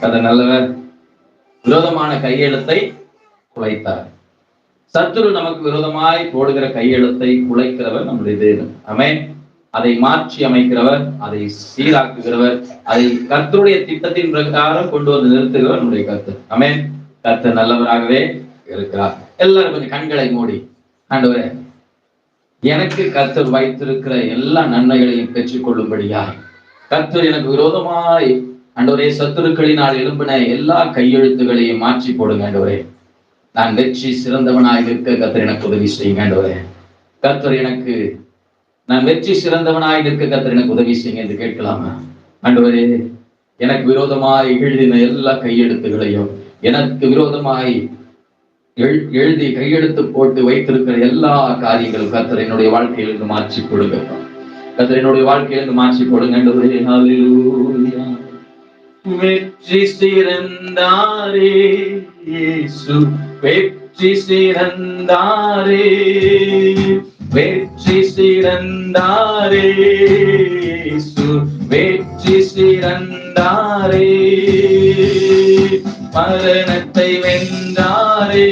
கதை நல்லவர். விரோதமான கையெழுத்தை குலைத்தார். சத்துரு நமக்கு விரோதமாய் போடுகிற கையெழுத்தை குலைக்கிறவர் நம்முடைய தேவன். ஆமென். அதை மாற்றி அமைக்கிறவர், அதை சீராக்குகிறவர், அதை கர்த்தருடைய திட்டத்தின் பிரகாரம் கொண்டு வந்து நிறுத்துகிறவர் நம்முடைய கர்த்தர். ஆமென். கர்த்தர் நல்லவராகவே இருக்கிறார். எல்லாரும் கொஞ்சம் கண்களை மூடி, ஆண்டவரே எனக்கு கர்த்தர் வைத்திருக்கிற எல்லா நன்மைகளையும் பெற்றுக் கொள்ளும்படியா கர்த்தர் எனக்கு விரோதமாய் ஆண்டவரே சத்துருக்களினால் எழும்பின எல்லா கையெழுத்துகளையும் மாற்றி போடுங்க ஆண்டவரே. நான் வெற்றி சிறந்தவனாய் இருக்க கர்த்தர் எனக்கு உதவி செய்யுங்க ஆண்டவரே. கர்த்தர் எனக்கு நான் வெற்றி சிறந்தவனாய் இருக்க கர்த்தர் எனக்கு உதவி செய்யுங்க என்று கேட்கலாமா? ஆண்டவரே எனக்கு விரோதமாய் எழுதின எல்லா கையெழுத்துகளையும், எனக்கு விரோதமாய் எழுதி கையெழுத்து போட்டு வைத்திருக்கிற எல்லா காரியங்களும் கர்த்தர் என்னுடைய வாழ்க்கையிலிருந்து மாற்றி கொடுங்க. கர்த்தர் என்னுடைய வாழ்க்கையிலிருந்து மாற்றி கொடுங்க ஆண்டவரே. ஹல்லேலூயா. வெற்றி சிறந்தாரே இயேசு, வெற்றி சிறந்தாரே, வெற்றி சிறந்தாரே இயேசு, வெற்றி சிறந்தாரே, மரணத்தை வென்றாரே,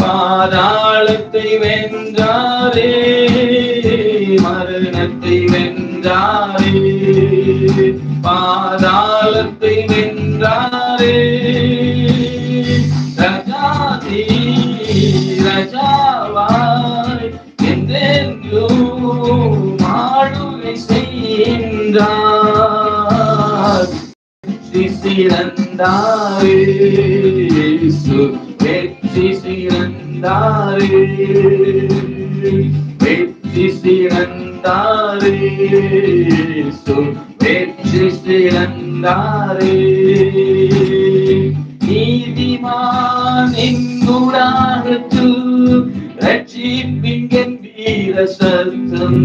பாதாளத்தை வென்றாரே, மரணத்தை வென்றாரே, பாதாளத்தை வென்றாரே, ரஜாதி ரஜாவாய் என்றென்றும் ஆளுகை செய்கின்றார். வெற்றி சிறந்தாரே இயேசு, வெற்றி சிறந்தாரே, வெற்றி சிறந்தாரே இயேசு, வெற்றி சிறந்தாரே, நீதிமான் எங்குடாகத்து ரட்சிப்பின் கம்பீர சத்தம்,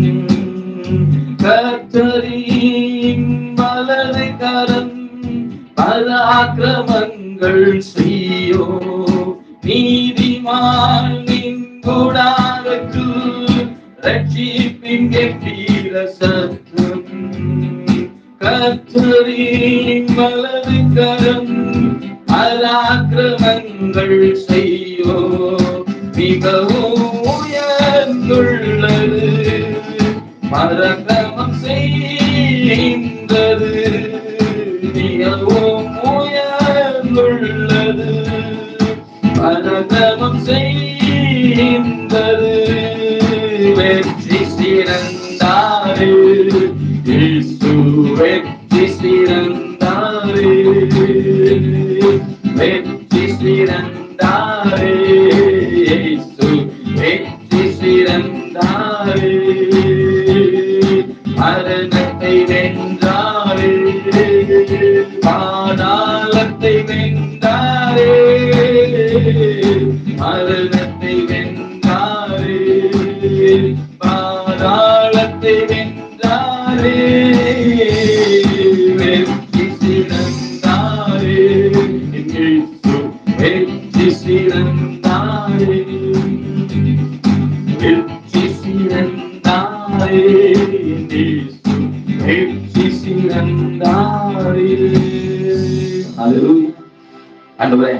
கர்த்தரின் வலது கரம் பராக்கிரமங்கள் செய்யோ, நீதிமான் எங்குடாகத்து ரட்சிப்பின் கம்பீர சத்தம், கர்த்தரின் வலது கரம் பராக்கிரமங்கள் செய்யோ, மிகவும் உயர்ந்துள்ளது பராக்கிரமம் செய்கின்றது, மிகவும் உயர்ந்துள்ளது பராக்கிரமம் செய்கின்றது, வெற்றி சிறந்தாரே இயேசு, வெற்றி சிறந்தாரே, வெற்றி சிறந்தாரே இயேசு, வெற்றி சிறந்தாரே, மரணத்தை வென்றாரே, பாதாளத்தை வென்றாரே, மரணத்தை வென்றாரே, பாதாளத்தை வென்றாரே, வெற்றி சிறந்தாரே இயேசு, வெற்றி சிறந்தாரே, வெற்றி சிறந்தாரே இயேசு, வெற்றி சிறந்தாரே. ஹல்லேலூயா. ஆண்டவரே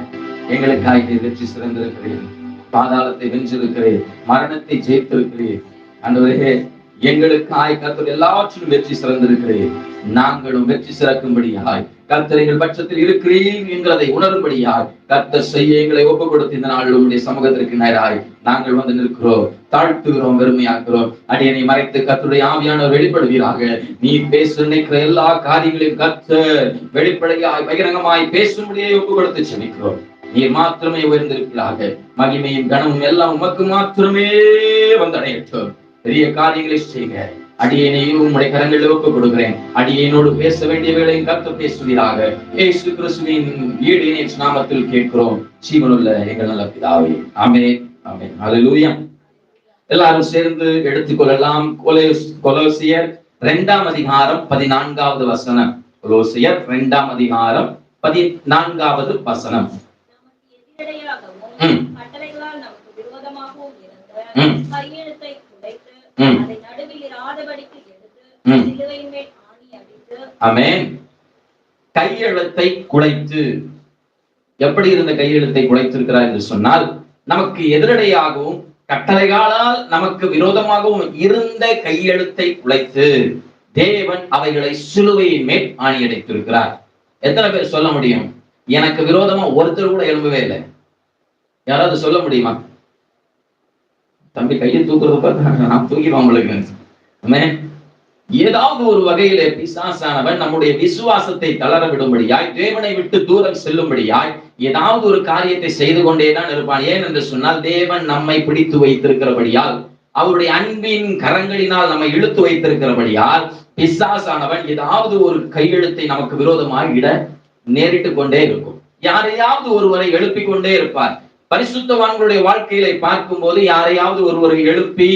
எங்களுக்காக வெற்றி சிறந்திருக்கிறேன், பாதாளத்தை வென்றிருக்கிறேன், மரணத்தை ஜெயித்திருக்கிறேன். ஆண்டவரே எங்களுக்காய் கர்த்தர் எல்லாவற்றிலும் வெற்றி சிறந்திருக்கிறேன், நாங்களும் வெற்றி சிறக்கும்படியாய் கர்த்தர் எங்கள் பட்சத்தில் இருக்கிறேன் என்கிறதை உணரும்படியாய் கர்த்தர் செய்ய எங்களை ஒப்பு கொடுத்து இந்த நாள் உங்களுடைய சமூகத்திற்கு நேராய் நாங்கள் வந்து நிற்கிறோம், தாழ்த்துகிறோம், வெறுமையாக்குறோம். அடியனை மறைத்து கர்த்தருடைய ஆவியானவர் வெளிப்படுவீராக. நீ பேச நினைக்கிற எல்லா காரியங்களையும் கர்த்தர் வெளிப்படையாய் பகிரங்கமாய் பேசும்படியே ஒப்பு கொடுத்து செபிக்கிறோம். நீர் மாத்திரமே உயர்ந்திருக்கிறாக. மகிமையும் கனமும் எல்லாம் உமக்கு மாத்திரமே வந்தடையட்டும். பெரிய காரியங்களை செய்க. அடியேனையும் உம்முடைய கரங்களில் ஒப்புக் கொடுக்கிறேன். அடியேனோடு பேச வேண்டியவர்களையும் கர்த்தர் பேசுவீராக. இயேசு கிறிஸ்துவின் ஈடிய நாமத்தில் கேட்கிறோம் ஜீவனுள்ள எங்கள் நல்ல பிதாவே. ஆமென், ஆமென். ஹல்லேலூயா. எல்லாரும் சேர்ந்து எடுத்துக்கொள்ளலாம். கொலோசியர் 2ஆம் அதிகாரம் 14வது வசனம். கொலோசியர் 2ஆம் அதிகாரம் 14வது வசனம். ஆமென். கையெழுத்தை குலைத்து, எப்படி இருந்த கையெழுத்தை குலைத்திருக்கிறார் என்று சொன்னால், நமக்கு எதிரடையாகவும் கட்டளைகளால் நமக்கு விரோதமாகவும் இருந்த கையெழுத்தை குலைத்து தேவன் அவைகளை சிலுவையின் மேல் ஆணியடைத்திருக்கிறார். எத்தனை பேர் சொல்ல முடியும், எனக்கு விரோதமா ஒருத்தர் கூட எழும்பவே இல்லை? யாராவது சொல்ல முடியுமா? தம்பி கையை தூக்குறத நான் தூக்கிடுவோம் உங்களுக்கு. ஏதாவது ஒரு வகையிலே பிசாசானவன் நம்முடைய விசுவாசத்தை தளர விடும்படியாய், தேவனை விட்டு தூரம் செல்லும்படியாய் ஏதாவது ஒரு காரியத்தை செய்து கொண்டேதான் இருப்பான். ஏன் என்று சொன்னால், தேவன் நம்மை பிடித்து வைத்திருக்கிறபடியால், அவருடைய அன்பின் கரங்களினால் நம்மை இழுத்து வைத்திருக்கிறபடியால், பிசாசானவன் ஏதாவது ஒரு கையெழுத்தை நமக்கு விரோதமாக இட நேரிட்டு கொண்டே இருக்கும். யாரையாவது ஒருவரை எழுப்பிக் கொண்டே இருப்பார். பரிசுத்தவான்களுடைய வாழ்க்கையில பார்க்கும் போது யாரையாவது ஒருவரை எழுப்பி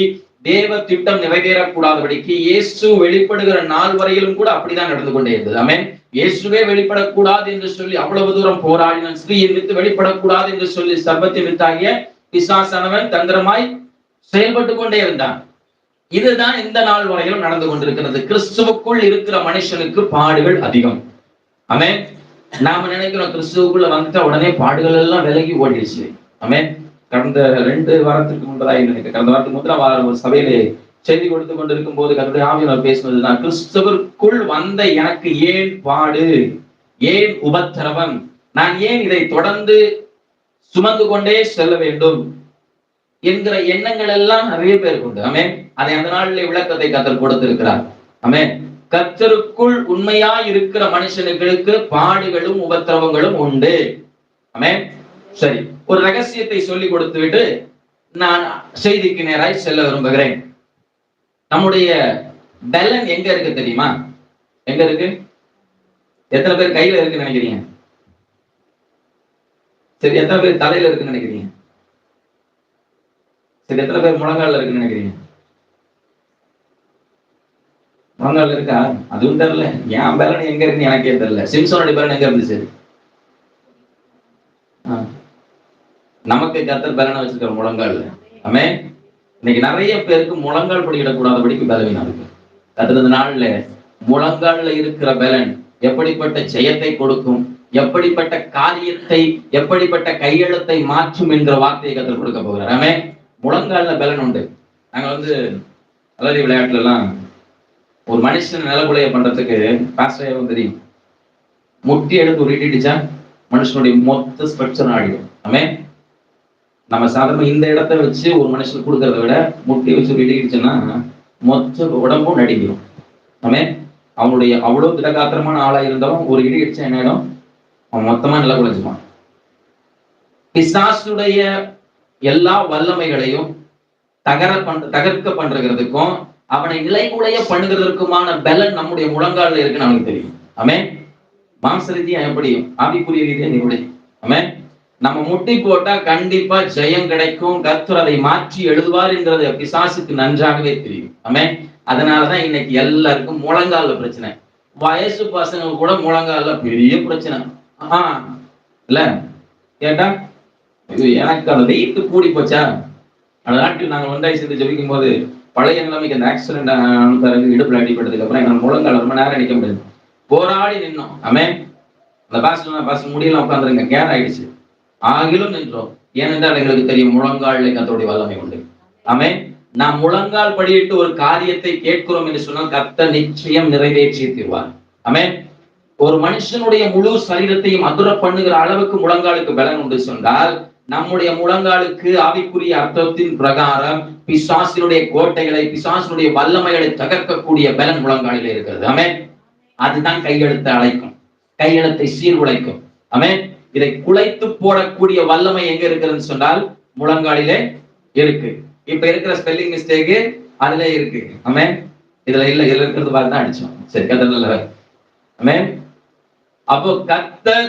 தேவ திட்டம் நிறைவேறக்கூடாதபடிக்கு இயேசு வெளிப்படுகிற நாள் வரையிலும் கூட அப்படிதான் நடந்து கொண்டே இருந்தது. ஆமென். இயேசுவே வெளிப்படக்கூடாது என்று சொல்லி அவ்வளவு தூரம் போராடினான். ஸ்திரீயின் வித்து வெளிப்படக்கூடாது என்று சொல்லி சர்ப்பத்தின் வித்தாகிய பிசாசானவன் தந்திரமாய் செயல்பட்டு கொண்டே இருந்தான். இதுதான் இந்த நாள் வரையிலும் நடந்து கொண்டிருக்கிறது. கிறிஸ்துவுக்குள் இருக்கிற மனுஷனுக்கு பாடுகள் அதிகம். ஆமென். நாம நினைக்கிறோம் கிறிஸ்துவுக்குள்ள வந்துட்டா உடனே பாடுகள் எல்லாம் விலகி ஓடிடுச்சு. ஆமென். கடந்த 2 வாரத்துக்கு முன்பதாக நினைக்கிறேன், கடந்த வாரத்துக்கு முதலாம் வாரம் ஒரு சபையிலே செய்தி கொடுத்து கொண்டிருக்கும் போது கர்த்தருடைய ஆவியானவர் பேசுவதுதான், கிறிஸ்துவுக்குள் வந்த எனக்கு ஏன் பாடு, ஏன் உபத்திரவம், நான் ஏன் இதை தொடர்ந்து சுமந்து கொண்டே செல்ல வேண்டும் என்கிற எண்ணங்கள் எல்லாம் நிறைய பேருக்கு உண்டு. ஆமென். அதை அந்த நாளிலே விளக்கத்தை கர்த்தர் கொடுத்திருக்கிறார். ஆமென். கர்த்தருக்குள் உண்மையா இருக்கிற மனுஷனுக்கு பாடுகளும் உபத்திரவங்களும் உண்டு. ஆமென். சரி, ஒரு ரகசியத்தை சொல்லி கொடுத்து விட்டு நான் செய்திக்கு நேராய் செல்ல விரும்புகிறேன். நம்முடைய பலன் எங்க இருக்கு தெரியுமா? எங்க இருக்கு? எத்தனை பேர் கையில இருக்குன்னு நினைக்கிறீங்க? சரி, எத்தனை பேர் தலையில இருக்குன்னு நினைக்கிறீங்க? சரி, எத்தனை பேர் முழங்கால இருக்குன்னு நினைக்கிறீங்க? முழங்கால இருக்கா? அதுவும் தெரியல. என் பலன் எங்க இருக்குன்னு எனக்கே தெரியல. சிம்சோனுடைய பலன் எங்க இருந்துச்சு? நமக்கு கர்த்தர் பலனை வச்சிருக்கிற முழங்கால். ஆமென். இன்னைக்கு நிறைய பேருக்கு முழங்கால் படிக்கிடக்கூடாதபடிக்கு பலவீனம் இருக்கு. கர்த்தர் நாள்ல முழங்கால்ல இருக்கிற பலன் எப்படிப்பட்ட ஜெயத்தை கொடுக்கும், எப்படிப்பட்ட காரியத்தை, எப்படிப்பட்ட கையெழுத்தை மாற்றும் என்ற வார்த்தையை கர்த்தர் கொடுக்க போகிறார். ஆமென். முழங்கால்ல பலன் உண்டு. நாங்க அலரி விளையாட்டுல எல்லாம் ஒரு மனுஷன் நிலகுலைய பண்றதுக்கு பாஸ்டர் தெரியும், முட்டி எடுத்து உருட்டிடுச்சா மனுஷனுடைய மொத்த ஸ்ட்ரக்சர் ஆடிடும். ஆமென். நம்ம சாதாரண இந்த இடத்த வச்சு ஒரு மனுஷனுக்கு கொடுக்கறத விட முட்டி வச்சு இடிக்கிடுச்சுன்னா மொத்த உடம்பும் நடிக்கும். ஆமென். அவனுடைய அவ்வளவு திடகாத்திரமான ஆளா இருந்தவன் ஒரு இடி இடிச்சா என்ன ஆயிடும்? அவன் மொத்தமா நில குலைஞ்சுப்பான். பிசாசுடைய எல்லா வல்லமைகளையும் தகர்க்க பண்றதுக்கும் அவனை நிலைகுலைய பண்ணுகிறதுக்குமான பலன் நம்முடைய முழங்கால இருக்குன்னு அவனுக்கு தெரியும். ஆமென். மாம்ச ரீதியா எப்படியும் ஆவிக்குரிய ரீதியா நிறுவனம். ஆமென். நம்ம முட்டி போட்டா கண்டிப்பா ஜெயம் கிடைக்கும், கர்த்தர் அதை மாற்றி எழுதுவார் என்கிறது பிசாசுக்கு நன்றாகவே தெரியும். ஆமென். அதனாலதான் இன்னைக்கு எல்லாருக்கும் முழங்கால பிரச்சனை. வயசு பசங்க கூட முழங்கால பெரிய பிரச்சனை. இல்ல கேட்டா எனக்கு அந்த வெயிட் கூடி போச்சா? அந்த நாட்டில் நாங்கள் ஒன்றாய் சேர்ந்து ஜெபிக்கும் போது பழைய நிலைமைக்கு அந்த ஆக்சிடென்ட் இடுப்புல அடிப்பட்டதுக்கு அப்புறம் எங்க முழங்கால ரொம்ப நேரம் நிக்க முடியாது, போராடி நின்னோம். ஆமென். அந்த பாஸ்டர் முடியல உட்காந்துருங்க, கேர் ஆயிடுச்சு. ஆகிலும் நின்றோம். ஏனென்றால் எங்களுக்கு தெரியும் முழங்கால் கர்த்தருடைய வல்லமை உண்டு. ஆமென். நாம் முழங்கால் படியிட்டு ஒரு காரியத்தை கேட்கிறோம் என்று சொன்னால் கர்த்தர் நிச்சயம் நிறைவேற்றி தீர்வார். ஆமென். ஒரு மனுஷனுடைய முழு சரீரத்தையும் அதிர பண்ணுகிற அளவுக்கு முழங்காலுக்கு பலன் உண்டு சொன்னால், நம்முடைய முழங்காலுக்கு ஆவிக்குரிய அர்த்தத்தின் பிரகாரம் பிசாசினுடைய கோட்டைகளை, பிசாசினுடைய வல்லமைகளை தகர்க்கக்கூடிய பலன் முழங்காலிலே இருக்கிறது. ஆமென். அதுதான் கையெழுத்தை அழைக்கும், கையெழுத்தை சீர்குலைக்கும். ஆமென். இதை குலைத்து போடக்கூடிய வல்லமை எங்க இருக்குதுன்னு சொன்னால் முழங்காலிலே இருக்கு. இப்ப இருக்கிற ஸ்பெல்லிங் மிஸ்டேக் அதுல இருக்கு. ஆமென். இதுல இல்ல, இதுல இருக்கிறது பார்த்து அடிச்சோம். சரி, கர்த்தர். ஆமென். அப்போ கர்த்தர்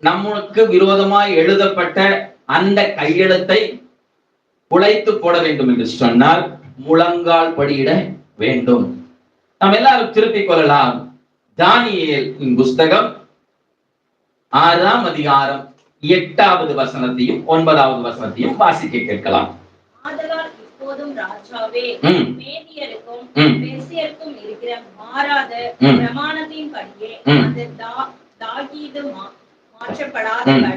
நமக்கு விரோதமாய் எழுதப்பட்ட அந்த கையெழுத்தை குலைத்து போட வேண்டும் என்று சொன்னால் முழங்கால் படியிட வேண்டும். நாம் எல்லாரும் திருப்பிக் கொள்ளலாம். தானியேலின் புஸ்தகம் 6ஆம் அதிகாரம் 8வது வசனத்தையும் 9வது வசனத்தையும் வாசிக்க கேட்கலாம். ஆதலால் இப்போதும் ராஜாவே, மேதியருக்கும் பெர்சியருக்கும் இருக்கிற மாறாத பிரமாணத்தின்படியே அந்த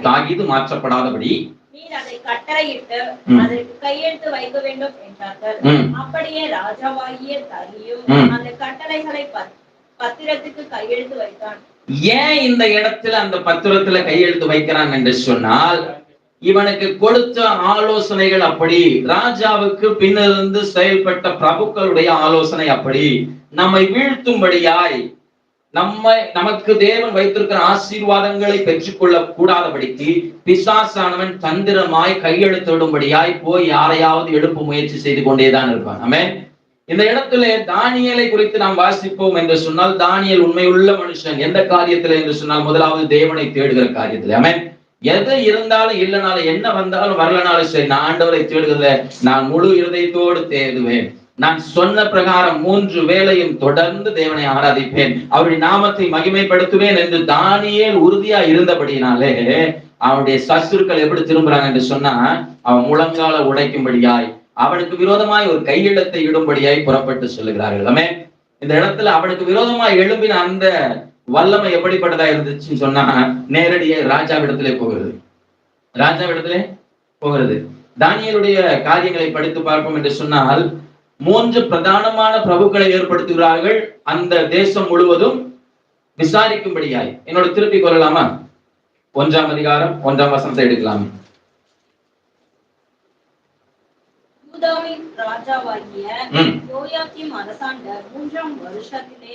தாகீது மாற்றப்படாதபடி நீர் அதை கட்டளையிட்டு அதற்கு கையெழுத்து வைக்க வேண்டும் என்றார்கள். அப்படியே ராஜாவாகிய தாரியு அந்த கட்டளைகளை பத்திரத்துக்கு கையெழுத்து வைத்தான். ஏன் இந்த இடத்துல அந்த பத்திரத்துல கையெழுத்து வைக்கிறான் என்று சொன்னால், இவனுக்கு கொடுத்த ஆலோசனைகள் அப்படி, ராஜாவுக்கு பின்னிருந்து செயல்பட்ட பிரபுக்களுடைய ஆலோசனை அப்படி, நம்மை வீழ்த்தும்படியாய், நமக்கு தேவன் வைத்திருக்கிற ஆசீர்வாதங்களை பெற்றுக்கொள்ள கூடாதபடிக்கு பிசாசானவன் தந்திரமாய் கையெழுத்திடும்படியாய் போய் யாரையாவது எழுப்ப முயற்சி செய்து கொண்டேதான் இருப்பான். ஆமென். இந்த இடத்துல தானியேலை குறித்து நாம் வாசிப்போம் என்று சொன்னால், தானியேல் உண்மையுள்ள மனுஷன். எந்த காரியத்துல என்று சொன்னால், முதலாவது தேவனை தேடுகிற காரியத்துல. ஆமென். எது இருந்தாலும் இல்லைனாலும், என்ன வந்தாலும் வரலனாலும் சரி, நான் ஆண்டவரை தேடுகிறத நான் முழு இருதயத்தோடு தேடுவேன். நான் சொன்ன பிரகாரம் 3 வேளையும் தொடர்ந்து தேவனை ஆராதிப்பேன், அவருடைய நாமத்தை மகிமைப்படுத்துவேன் என்று தானியேல் உறுதியா இருந்தபடினாலே அவனுடைய சத்துருக்கள் எப்படி திரும்புறாங்க என்று சொன்னா, அவன் முழங்கால உடைக்கும்படியாய், அவனுக்கு விரோதமாய் ஒரு கையெழுத்தை இடும்படியாய் புறப்பட்டு சொல்லுகிறார்கள். ஆமென். இந்த இடத்துல அவனுக்கு விரோதமாய் எழும்பின அந்த வல்லமை எப்படிப்பட்டதா இருந்துச்சுன்னு சொன்னா, நேரடியாக ராஜாவிடத்திலே போகிறது. தானியேலுடைய காரியங்களை படித்து பார்ப்போம் என்று சொன்னால், 3 பிரதானமான பிரபுக்களை ஏற்படுத்துகிறார்கள் அந்த தேசம் முழுவதும் விசாரிக்கும்படியாய். என்னோட திருப்பி கொள்ளலாமா? 1ஆம் அதிகாரம் 1ஆம் வசனத்தை எடுக்கலாம். யூதாவின் ராஜாவாகிய யோயாக்கீம் அரசாண்ட 3ஆம் வருஷத்திலே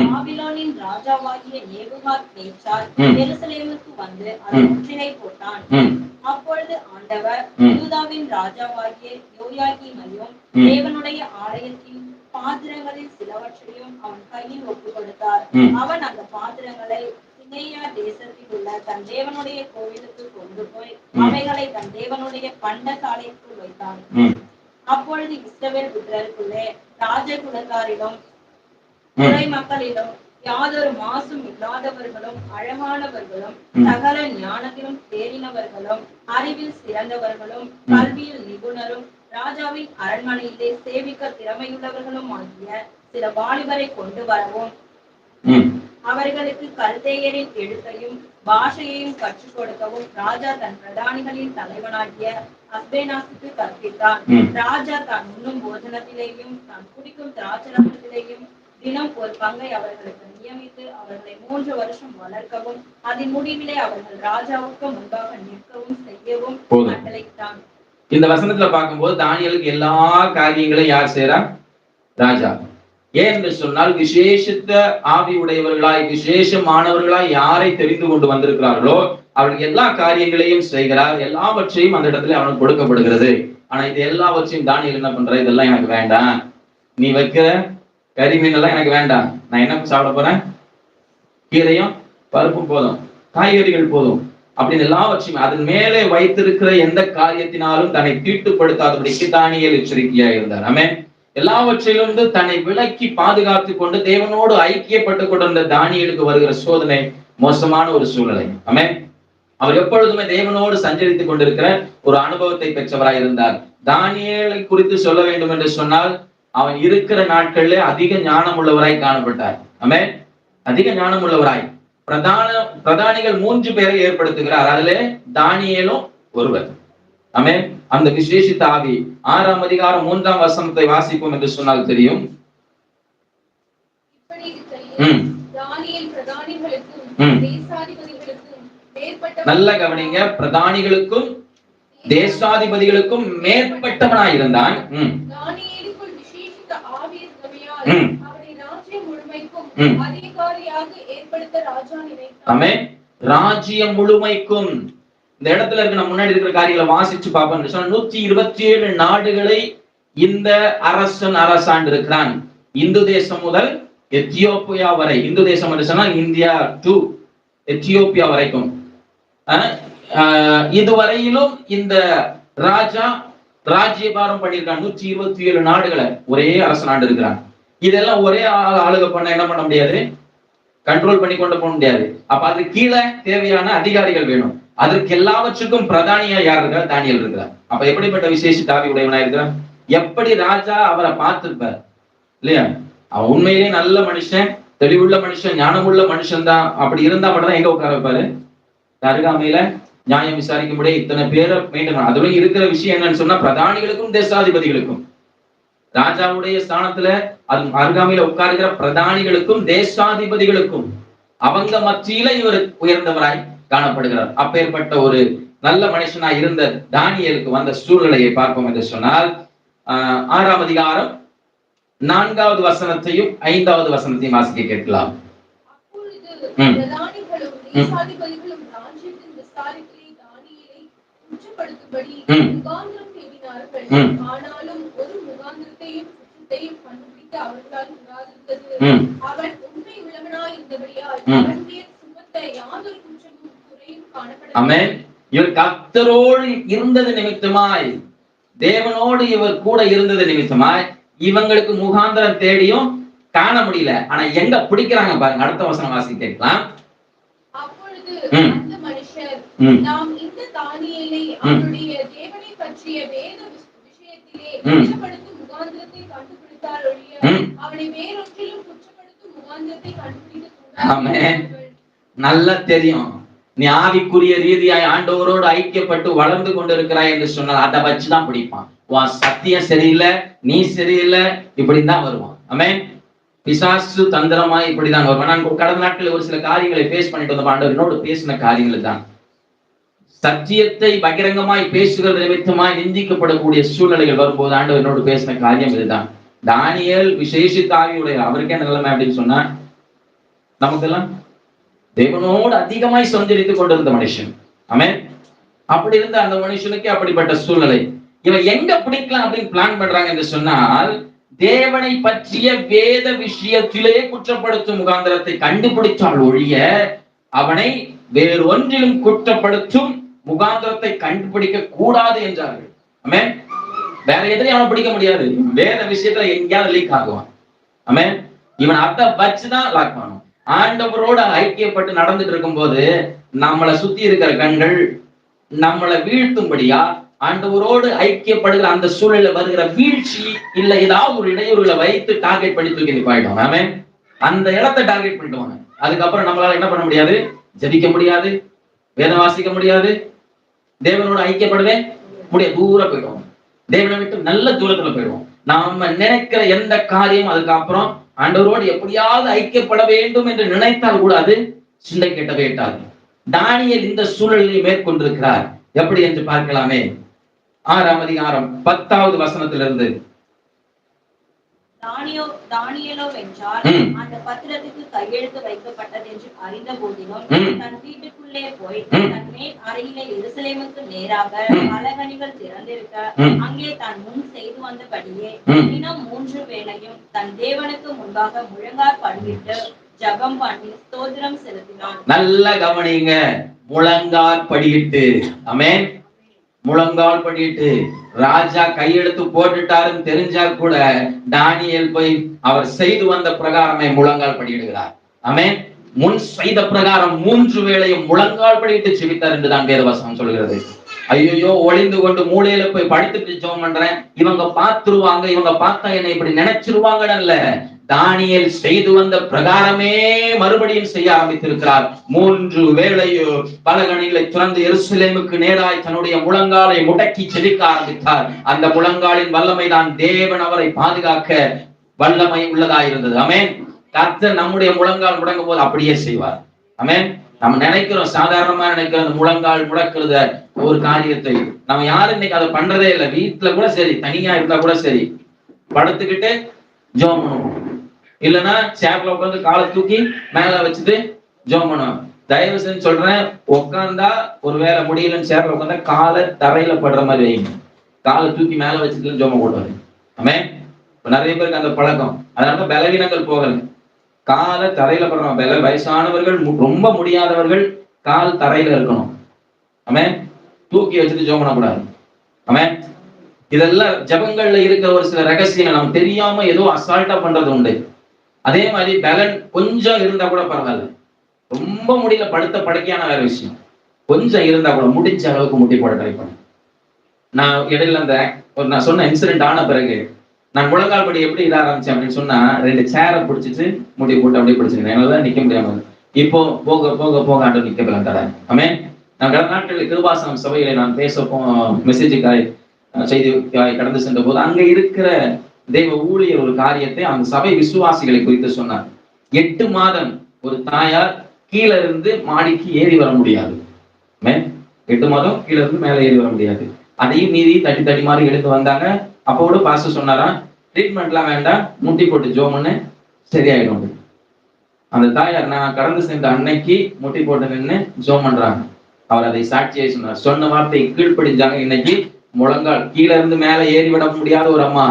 பாபிலோனின் ராஜாவாகிய நேபுகாத்நேச்சார் எருசலேமுக்கு வந்து அதை முற்றுகை போட்டான். அப்பொழுது ஆண்டவர் யூதாவின் ராஜாவாகிய யோயாக்கீமையும் தேவனுடைய ஆலயத்தின் பாத்திரங்களில் சிலவற்றையும் அவன் கையில் ஒப்புக் கொடுத்தார். அவன் அந்த பாத்திரங்களை சினேயா தேசத்தில் உள்ள தன் தேவனுடைய கோவிலுக்கு கொண்டு போய் அவைகளை தன் தேவனுடைய பண்டசாலைக்குள் வைத்தான். அப்பொழுது இஸ்ரவேல் புத்திரருக்குள்ளே ராஜகுலத்தாரிலும் துறை மக்களிலும் யாதொரு மாசும் இல்லாதவர்களும் அழகானவர்களும் சகல ஞானத்திலும் தேறினவர்களும் அறிவில் சிறந்தவர்களும் கல்வியில் நிபுணரும் ராஜாவின் அரண்மனையிலே சேவிக்க திறமையுள்ளவர்களும் ஆகிய சில வாலிபரை கொண்டு வரவும், அவர்களுக்கு கல்தேயரின் எழுத்தையும் பாஷையையும் கற்றுக் கொடுக்கவும் ராஜா தன் பிரதானிகளின் தலைவனாகிய அஸ்பேனாசுக்கு கற்பித்தான். ராஜா தான் உண்ணும் போஜனத்திலேயும் தான் குடிக்கும் திராட்சரசத்திலேயும் தினம் ஒரு பங்கை அவர்களுக்கு நியமித்து அவர்களை 3 வருஷம் வளர்க்கவும், அதன் முடிவிலே அவர்கள் ராஜாவுக்கு முன்பாக நிற்கவும் செய்யவும் கட்டளையிட்டான். இந்த வசனத்துல பார்க்கும்போது தானியேலுக்கு எல்லா காரியங்களையும் யார் செய்றா? ராஜா. ஏன் என்று சொன்னால், விசேஷித்த ஆவி உடையவர்களாய், விசேஷமானவர்களாய் யாரை தெரிந்து கொண்டு வந்திருக்கிறார்களோ அவர்களுக்கு எல்லா காரியங்களையும் செய்கிறார். எல்லாவற்றையும் அந்த இடத்துல அவனுக்கு கொடுக்கப்படுகிறது. ஆனா இது எல்லாவற்றையும் தானியேல் என்ன பண்ற? இதெல்லாம் எனக்கு வேண்டாம், நீ வைக்கிற கறி மீன் எல்லாம் எனக்கு வேண்டாம், நான் என்ன சாப்பிட போறேன்? கீரையும் பருப்பும் போதும், காய்கறிகள் போதும் அப்படின்னு எல்லாவற்றையும் அதன் மேலே வைத்திருக்கிற எந்த காரியத்தினாலும் தன்னை தீட்டுப்படுத்தாதபடிக்கு தானியேல் எச்சரிக்கையா இருந்தார். ஆமென். எல்லாவற்றிலிருந்து தன்னை விலக்கி பாதுகாத்து கொண்டு தேவனோடு ஐக்கியப்பட்டு கொண்டிருந்த தானியேலுக்கு வருகிற சோதனை மோசமான ஒரு சூழ்நிலை. ஆமென். அவர் எப்பொழுதுமே தேவனோடு சஞ்சரித்துக் கொண்டிருக்கிற ஒரு அனுபவத்தை பெற்றவராய் இருந்தார். தானியேலை குறித்து சொல்ல வேண்டும் என்று சொன்னால், அவன் இருக்கிற நாட்களிலே அதிக ஞானம் உள்ளவராய் காணப்பட்டார். ஆமென். அதிக ஞானம் உள்ளவராய். பிரதானிகள் 3 பேரை ஏற்படுத்துகிறார். அதிலே தானியேலும் ஒருவர். ஆமென். அந்த விசேஷித்த ஆவி 6ஆம் அதிகாரம் 3ஆம் வசனத்தை வாசிப்போம் என்று சொன்னால் தெரியும். நல்ல கவனிங்க, பிரதானிகளுக்கும் தேசாதிபதிகளுக்கும் மேற்பட்டவனாய் இருந்தான். ராஜ்யம் முழுமைக்கும் இந்த இடத்துல இருக்க நம்ம முன்னாடி இருக்கிற காரியங்களை வாசிச்சு பார்ப்போம். 127 நாடுகளை இந்த அரசன் அரசாண்டு இருக்கிறான். இந்து தேசம் முதல் எத்தியோப்பியா வரை. இந்து தேசம் என்று சொன்னால் இந்தியா டு எத்தியோப்பியா வரைக்கும். இதுவரையிலும் இந்த ராஜா ராஜ்யபாரம் பண்ணியிருக்கான். 127 நாடுகளை ஒரே அரசன் ஆண்டு இருக்கிறான். இதெல்லாம் ஒரே ஆளுக பண்ண என்ன பண்ண முடியாது, கண்ட்ரோல் பண்ணி கொண்டு போக முடியாது. அப்ப அது கீழே தேவையான அதிகாரிகள் வேணும். அதற்கு எல்லாவற்றுக்கும் பிரதானியா யார் இருக்கிறார்? தானியேல் இருக்கிறார். அப்ப எப்படிப்பட்ட விசேஷித்த ஆவி உடையவனா இருக்கிறார்? எப்படி ராஜா அவரை பார்த்திருப்பார் இல்லையா? அவன் உண்மையிலே நல்ல மனுஷன், தெளிவுள்ள மனுஷன், ஞானமுள்ள மனுஷன் தான். அப்படி இருந்தா மட்டும் தான் எங்க உட்கார வைப்பாரு? அருகாமையில நியாயம் விசாரிக்கும்படி இத்தனை பேரை மெயின்டைன். அதுல இருக்கிற விஷயம் என்னன்னு சொன்னா, பிரதானிகளுக்கும் தேசாதிபதிகளுக்கும், ராஜாவுடைய ஸ்தானத்துல அது அருகாமையில உட்காருகிற பிரதானிகளுக்கும் தேசாதிபதிகளுக்கும் அவங்க மத்தியில இவர் உயர்ந்தவராய் காணப்படுகிறார். அப்பேற்பட்ட ஒரு நல்ல மனுஷனாய் இருந்த தானியேலுக்கு வந்த சூழ்நிலையை பார்ப்போம் என்று சொன்னால், 6ஆம் அதிகாரம் 4வது வசனத்தையும் 5வது வசனத்தையும் வாசிக்க கேட்கலாம். ஆமென். இவர் கர்த்தரோடு இருந்தது நிமித்தமாய், தேவனோடு இவர் கூட இருந்தது நிமித்தமாய் இவங்களுக்கு முகாந்திரம் தேடியும் காண முடியல. ஆனா எங்க பிடிக்கிறாங்க பாருங்க. அடுத்த வசனம் வாசி கேட்கலாம். அப்பொழுது அந்த மனுஷர் நாம் இந்த தானியேலை அவருடைய தேவனை பற்றிய வேத விஷயத்திலே குற்றப்படுத்தும் முகாந்திரத்தை கண்டுபிடித்தால் ஒழிய அவனை வேறொன்றிலும் குற்றப்படுத்தும் முகாந்திரத்தை கண்டுபிடிக்க கூடாது. ஆமென். நல்லா தெரியும், நீ ஆவிக்குரிய ரீதியாய் ஆண்டவரோடு ஐக்கியப்பட்டு வளர்ந்து கொண்டிருக்கிறாய் என்று சொன்னால் அதை வச்சுதான் பிடிப்பான். உன் சத்தியம் சரியில்லை, நீ சரியில்லை, இப்படிதான் வருவான். ஆமென். பிசாசு தந்திரமாய் இப்படிதான் வருவான். நான் கடந்த நாட்களில் ஒரு சில காரியங்களை பேஸ் பண்ணிட்டு வந்த ஆண்டவர் என்னோடு பேசின காரியங்கள் தான். சத்தியத்தை பகிரங்கமாய் பேசுகிற நிமித்தமாய் நிந்திக்கப்படக்கூடிய சூழ்நிலைகள் வரும்போது ஆண்டவர் என்னோடு பேசின காரியம் இதுதான். தானியேல் விசேஷித்த ஆவியுடைய, அவருக்கே நிலைமை அப்படின்னு சொன்னா, நமக்கெல்லாம் தேவனோடு அதிகமாய் சஞ்சரித்துக் கொண்டிருந்த மனுஷன். ஆமென். அப்படி இருந்த அந்த மனுஷனுக்கு அப்படிப்பட்ட சூழ்நிலை. இவன் எங்க பிடிக்கலாம் அப்படின்னு பிளான் பண்றாங்க என்று சொன்னால், தேவனை பற்றிய வேத விஷயத்திலே குற்றப்படுத்தும் முகாந்திரத்தை கண்டுபிடித்தால் ஒழிய அவனை வேறு ஒன்றிலும் குற்றப்படுத்தும் முகாந்திரத்தை கண்டுபிடிக்க கூடாது என்றார்கள். ஆமென். வேற எதிரையும் அவனை பிடிக்க முடியாது. வேத விஷயத்துல எங்கேயாவது லீக் ஆகுவான். ஆமென். இவன் அதை வச்சுதான் லாக் பண்ணும். ஆண்டவரோட ஐக்கியப்பட்டு நடந்துட்டு இருக்கும் போது நம்மளை சுத்தி இருக்கிற கண்கள் நம்மளை வீழ்த்தும்படியா, ஆண்டவரோடு ஐக்கியப்படுகிற அந்த சூழல்ல வருகிற வீழ்ச்சி இல்ல ஏதாவது ஒரு இடையூறுகளை வைத்து டார்கெட் பண்ணி தூக்கி நிப்பாயிடும். ஆமென். அந்த இடத்தை டார்கெட் பண்ணிடுவாங்க. அதுக்கப்புறம் நம்மளால என்ன பண்ண முடியாது? ஜெபிக்க முடியாது, வேதம் வாசிக்க முடியாது, தேவனோட ஐக்கியப்படவே முடியாது. தூரம் போயிடுவோம், தேவனை விட்டு நல்ல தூரத்துல போயிடுவோம். நாம நினைக்கிற எந்த காரியம் அதுக்கப்புறம் ஆண்டவரோடு எப்படியாவது ஐக்கியப்பட வேண்டும் என்று நினைத்தால் கூட அது சிந்தை கெட்டவே எட்டாது. தானியேல் இந்த சூழலை மேற்கொண்டிருக்கிறார். எப்படி என்று பார்க்கலாமே. 6ஆம் அதிகாரம் 10வது வசனத்திலிருந்து. தானியேலோ வென்றால் அந்த பத்திரத்துக்கு கையெழுத்து வைக்கப்பட்டது என்று அறிந்த போதிலும் தன் வீட்டுக்குள்ளே போய் தன் மேல் அறையிலே எருசலேமுக்கு நேராக பலகணிகள் திறந்திருக்க அங்கே தான் முன் செய்து வந்தபடியே தினம் 3 வேளையும் தன் தேவனுக்கு முன்பாக முழங்கால் படியிட்டு ஜெபம் பண்ணி ஸ்தோத்திரம் செலுத்தினான். நல்ல கவனிங்க, முழங்கால் படியிட்டு. ஆமென். முழங்கால் படிட்டு ராஜா கையெழுத்து போட்டுட்டாருன்னு தெரிஞ்சா கூட தானியேல் போய் அவர் செய்து வந்த பிரகாரமே முழங்கால் படியிடுகிறார். ஆமென். முன் செய்த பிரகாரம் 3 வேளையும் முழங்கால் படியிட்டு ஜெபித்தார் என்று தான் வேதவசனம் சொல்கிறது. ஐயோ, ஒளிந்து கொண்டு மூலையில போய் படுத்துட்டு ஜெபம் பண்றேன், இவங்க பார்த்துருவாங்க, இவங்க பார்த்தா என்னை இப்படி நினைச்சிருவாங்கன்னு தானியேல் செய்து வந்த பிரகாரமே மறுபடியும் செய்ய ஆரம்பித்திருக்கிறார். 3 வேளையும் பலகணிகளை துறந்து எருசலேமுக்கு நேராய் தன்னுடைய முழங்காலை முடக்கி ஜெபிக்க ஆரம்பித்தார். அந்த முழங்காலின் வல்லமை தான் தேவன் அவரை பாதுகாக்க வல்லமை உள்ளதாயிருந்தது. ஆமென். கர்த்தர் நம்முடைய முழங்கால் முடங்கும் போது அப்படியே செய்வார். ஆமென். நம்ம நினைக்கிறோம், சாதாரணமா நினைக்கிற முழங்கால் முடக்குறத ஒரு காரியத்தை நம்ம யாரும் இன்னைக்கு அதை பண்றதே இல்லை. வீட்டுல கூட சரி, தனியா இருந்தா கூட சரி, படுத்துக்கிட்டு ஜெபம் பண்ணுவோம், இல்லைன்னா சேர்ல உட்காந்து காலை தூக்கி மேல வச்சுட்டு ஜெபம் பண்ணுவோம். தயவு செஞ்சு சொல்றேன், உட்காந்தா ஒரு வேலை முடியலன்னு சேர்ல உட்காந்தா காலை தரையில படுற மாதிரி வைங்க. காலை தூக்கி மேல வச்சுட்டு ஜெபம் போடுவாரு. ஆமென். நிறைய பேருக்கு அந்த பழக்கம், அதனால பலவீனங்கள் போகல. காலை தரையில படுறோம். வயசானவர்கள், ரொம்ப முடியாதவர்கள் கால் தரையில இருக்கணும். ஆமென். தூக்கி வச்சுட்டு ஜெபம் பண்ணக்கூடாது. ஆமென். இதெல்லாம் ஜபங்கள்ல இருக்கிற ஒரு சில ரகசியங்கள் நம்ம தெரியாம ஏதோ அசால்ட்டா பண்றது உண்டு. அதே மாதிரி பலன் கொஞ்சம் இருந்தா கூட பரவாயில்ல. ரொம்ப முடியல, படுத்த படுக்கையான வேற விஷயம். கொஞ்சம் இருந்தா கூட முடிஞ்ச அளவுக்கு முட்டி போட ட்ரை பண்ண. நான் இடையில நான் சொன்ன இன்சிடென்ட் ஆன பிறகு நான் முழங்கால் படி எப்படி இட ஆரம்பிச்சேன் அப்படின்னு சொன்னா, 2 சேரை பிடிச்சிட்டு முடி போட்டு அப்படியே பிடிச்சிருக்கேன். என்னால நிக்க முடியாம. இப்போ போக போக போக ஆண்டு நிக்க பலன் தரேன். ஆமே. நான் கடந்த நாட்களில் கிருபாசனம் சபையில நான் பேச மெசேஜுக்காய் செய்திக்காய் கடந்து சென்ற போது அங்க இருக்கிற தெய்வ ஊழியர் ஒரு காரியத்தை அந்த சபை விசுவாசிகளை குறித்து சொன்னார். 8 மாதம் ஒரு தாயார் கீழே இருந்து மாடிக்கு ஏறி வர முடியாது. 8 மாதம் கீழே இருந்து மேல ஏறி வர முடியாது. அதையும் மீறி தட்டி தட்டி மாதிரி எடுத்து வந்தாங்க. அப்போடு பாஸ்டர் சொன்னாரா, ட்ரீட்மெண்ட்லாம் வேண்டாம், முட்டி போட்டு ஜோம்னு சரியாயிடும். அந்த தாயார் நான் கடந்து சென்ற அன்னைக்கு முட்டி போட்டு நின்று ஜோம் பண்றாங்க. அவர் அதை சாட்சியை சொன்னார். சொன்ன வார்த்தையை கீழ்ப்படிஞ்சாங்க. இன்னைக்கு முழங்கால் கீழே இருந்து மேல ஏறி விட முடியாத ஒரு அம்மா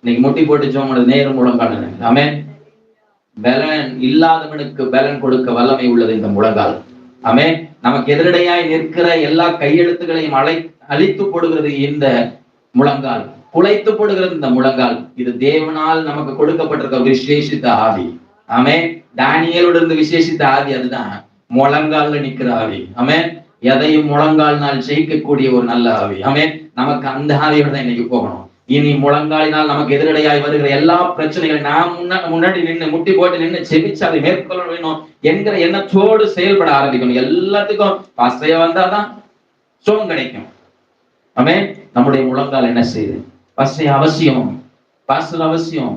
இன்னைக்கு முட்டி போட்டு ஜோம் பண்ணது நேரு முழங்கால். ஆமென். பலன் இல்லாதவனுக்கு பலன் கொடுக்க வல்லமை உள்ளது இந்த முழங்கால். ஆமென். நமக்கு எதிரடையாய் நிற்கிற எல்லா கையெழுத்துகளையும் அழித்து போடுகிறது இந்த முழங்கால், குலைத்து போடுகிறது இந்த முழங்கால். இது தேவனால் நமக்கு கொடுக்கப்பட்டிருக்க விசேஷித்த ஆவி. ஆமென். தானியேலோடு இருந்து விசேஷித்த ஆவி அதுதான், முழங்கால்ல நிக்கிற ஆவி. ஆமென். எதையும் முழங்கால்னால் ஜெயிக்கக்கூடிய ஒரு நல்ல ஆவி. ஆமென். நமக்கு அந்த ஆவியோட தான் இன்னைக்கு போகணும். இனி முழங்காலினால் நமக்கு எதிரடையாய் வருகிற எல்லா பிரச்சனைகளையும் நாம் முன்னாடி நின்று முட்டி போட்டு நின்று செபிச்சு அதை மேற்கொள்ள வேணும் என்கிற எண்ணத்தோடு செயல்பட ஆரம்பிக்கணும். எல்லாத்துக்கும் பாஸ்டரையா வந்தாதான் சுகம் கிடைக்கும். ஆமென். நம்முடைய முழங்கால் என்ன செய்யுது? பாஸ்டர் அவசியம், பாஸ்டர் அவசியம்,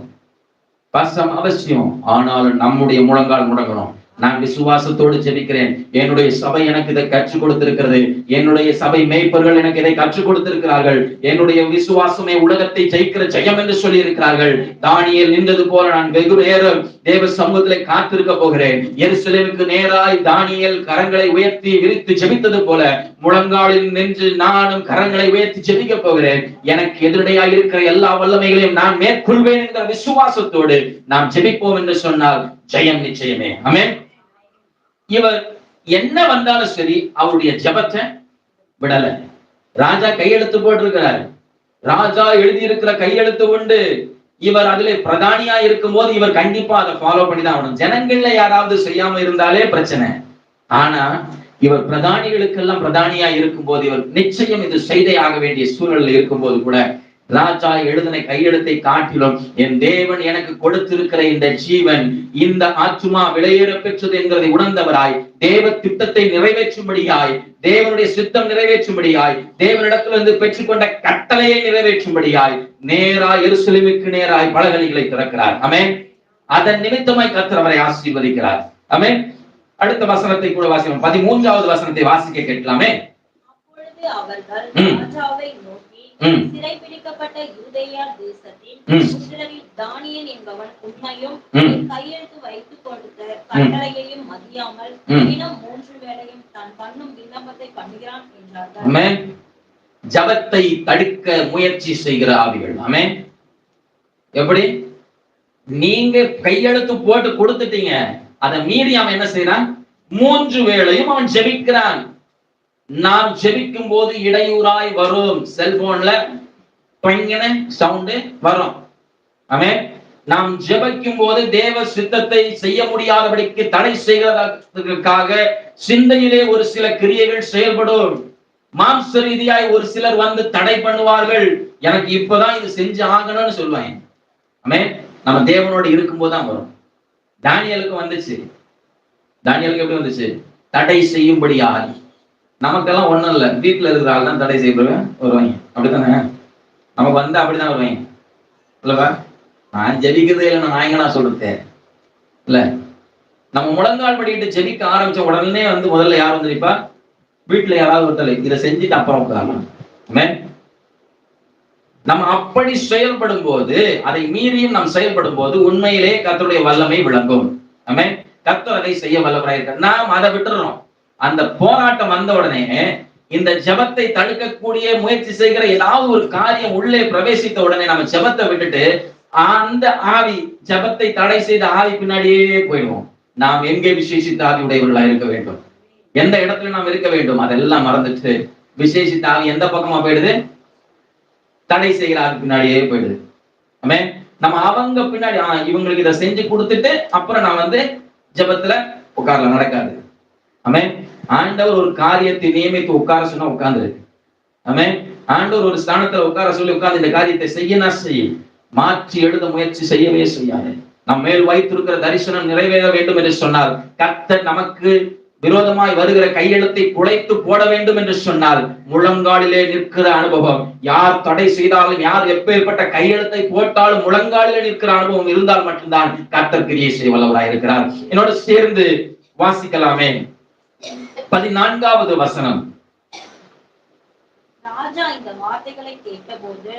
பாஸ்டர் அவசியம். ஆனாலும் நம்முடைய முழங்கால் முடங்கணும். நான் விசுவாசத்தோடு ஜெபிக்கிறேன். என்னுடைய சபை எனக்கு இதை கற்றுக் கொடுத்திருக்கிறது. என்னுடைய சபை மேய்ப்பர்கள் எனக்கு இதை கற்றுக் கொடுத்திருக்கிறார்கள். என்னுடைய விசுவாசமே உலகத்தை ஜெயிக்கிற ஜெயம் என்று சொல்லி இருக்கிறார்கள். தானியேல் நின்றது போல நான் வெகு நேரம் தேவ சமூகத்திலே காத்திருக்க போகிறேன். எருசலேமுக்கு நேராய் தானியேல் கரங்களை உயர்த்தி விரித்து ஜெபித்தது போல முழங்காலில் நின்று நானும் கரங்களை உயர்த்தி ஜெபிக்க போகிறேன். எனக்கு எதிரடையாக இருக்கிற எல்லா வல்லமைகளையும் நான் மேற்கொள்வேன் என்கிற விசுவாசத்தோடு நாம் ஜெபிப்போம் என்று சொன்னால் ஜெயம் நிச்சயமே. ஆமென். இவர் என்ன வந்தாலும் சரி அவருடைய ஜெபத்தை விடல. ராஜா கையெழுத்து போட்டிருக்கிறார். ராஜா எழுதியிருக்கிற கையெழுத்து உண்டு. இவர் அதுல பிரதானியா இருக்கும் போது இவர் கண்டிப்பா அதை ஃபாலோ பண்ணிதான் ஆகணும். ஜனங்கள்ல யாராவது செய்யாம இருந்தாலே பிரச்சனை. ஆனா இவர் பிரதானிகளுக்கெல்லாம் பிரதானியா இருக்கும் போது இவர் நிச்சயம் இது செய்தே ஆக வேண்டிய சூழலில் இருக்கும் போது கூட ராஜா எழுதின கையெழுத்தை காட்டிலும் என் தேவன் எனக்கு கொடுத்திருக்கிற இந்த ஜீவன், இந்த ஆத்துமா விலையேற பெற்றது என்கிறதை உணர்ந்தவராய், தேவ திட்டத்தை நிறைவேற்றும்படியாய், தேவனுடைய சித்தம் நிறைவேற்றும்படியாய், தேவனிடத்திலிருந்து பெற்றுக்கொண்ட கட்டளையை நிறைவேற்றும்படியாய் நேராய் எருசலேமுக்கு நேராய் பலகணிகளை திறக்கிறார். ஆமென். அதன் நிமித்தமாய் கர்த்தர் அவரை ஆசீர்வதிக்கிறார். ஆமென். அடுத்த வசனத்தை கூட வாசிக்கலாம். 13வது வசனத்தை வாசிக்க கேட்கலாமே. அப்பொழுது அவர்கள் ராஜாவை நோக்கி, சிறைபிடிக்கப்பட்ட யூதேயா தேசத்தின் புத்திரரில் தானியேல் என்பவன் உண்மையும் கையெழுத்து வைத்துக் கொடுத்த கட்டளையையும் மதியாமல் தினம் 3 வேளையும் தான் பண்ணும் விண்ணப்பத்தை பண்ணுகிறான் என்றார்கள். ஆமென். ஜெபத்தை தடுக்க முயற்சி செய்கிற ஆவிகள். ஆமென். எப்படி? நீங்க கையெழுத்து போட்டு கொடுத்துட்டீங்க, அதை மீறி அவன் என்ன செய்யறான்? 3 வேளையும் அவன் ஜெபிக்கிறான். நாம் ஜெபிக்கும் போது இடையூறாய் வரும். செல்போன்ல சவுண்டு வரும். ஆமென். நாம் ஜெபிக்கும் போது தேவ சித்தத்தை செய்ய முடியாதபடிக்கு தடை செய்வதற்காக சிந்தையிலே ஒரு சில கிரியைகள் செயல்படும். மாம்ச ரீதியாய் ஒரு சிலர் வந்து தடை பண்ணுவார்கள். எனக்கு இப்பதான் இது செஞ்சு ஆகணும்னு சொல்லுவாங்க. ஆமென். நம்ம தேவனோடு இருக்கும் போதுதான் வரும். தானியேலுக்கு வந்துச்சு. தானியேலுக்கு எப்படி வந்துச்சு? தடை செய்யும்படி ஆகி. நமக்கெல்லாம் ஒண்ணும் இல்லை, வீட்டுல இருக்கிற ஆள் தான் தடை செய்ய வருவாங்க. அப்படித்தானே? நமக்கு வந்து அப்படிதான் வருவாங்க இல்லவா? நான் ஜெபிக்கிறதே இல்லை, நான் எங்க நான் சொல்றது இல்ல. நம்ம முழங்கால் படிக்கிட்டு ஜெபிக்க ஆரம்பிச்ச உடனே வந்து முதல்ல யார் வந்துருப்பா? வீட்டுல யாராவது ஒருத்தர் இதை செஞ்சுட்டு அப்புறம் உட்காரலாம். நம்ம அப்படி செயல்படும் போது, அதை மீறியும் நாம் செயல்படும் போது உண்மையிலே கர்த்தருடைய வல்லமை விளங்கும். ஆமென். கர்த்தர் அதை செய்ய வல்லவராயிருக்க. நாம் அதை விட்டுறோம். அந்த போராட்டம் வந்த உடனே இந்த ஜெபத்தை தடுக்கக்கூடிய முயற்சி செய்கிற ஏதாவது ஒரு காரியம் உள்ளே பிரவேசித்த உடனே நம்ம ஜெபத்தை விட்டுட்டு அந்த ஆவி, ஜெபத்தை தடை செய்த ஆவி பின்னாடியே போயிடுவோம். நாம் எங்கே விசேஷித்த ஆவி உடையவர்களா இருக்க வேண்டும், எந்த இடத்துல நாம் இருக்க வேண்டும், அதெல்லாம் மறந்துட்டு விசேஷித்த ஆவி எந்த பக்கமா போயிடுது? தடை செய்கிற ஆவி பின்னாடியே போயிடுது. ஆமென். நம்ம அவங்க பின்னாடி இவங்களுக்கு இதை செஞ்சு கொடுத்துட்டு அப்புறம் நான் வந்து ஜெபத்துல உட்கார்ல நடக்காது. ஆமென். ஆண்டவர் ஒரு காரியத்தை நியமித்து உட்கார சொன்னா உட்கார்ந்து. ஆமென். ஆண்டவர் ஒரு ஸ்தானத்துல உட்கார சொல்லி உட்கார்ந்து இந்த காரியத்தை செய்ய செய்ய மாற்றி எழுத முயற்சி செய்யவே செய்யாது. நம் மேல் வைத்திருக்கிற தரிசனம் நிறைவேற வேண்டும் என்று சொன்னால், கர்த்தர் நமக்கு விரோதமாய் வருகிற கையெழுத்தை குலைத்து போட வேண்டும் என்று சொன்னால், முழங்காலிலே நிற்கிற அனுபவம், யார் தடை செய்தாலும், யார் எப்பேற்பட்ட கையெழுத்தை போட்டாலும் முழங்காலிலே நிற்கிற அனுபவம் இருந்தால் மட்டும்தான் கர்த்தர் கிரியை செய்ய வல்லவராய் இருக்கிறார். என்னோட சேர்ந்து வாசிக்கலாமே 14வது வசனம். ராஜா இந்த வார்த்தைகளை கேட்டபோது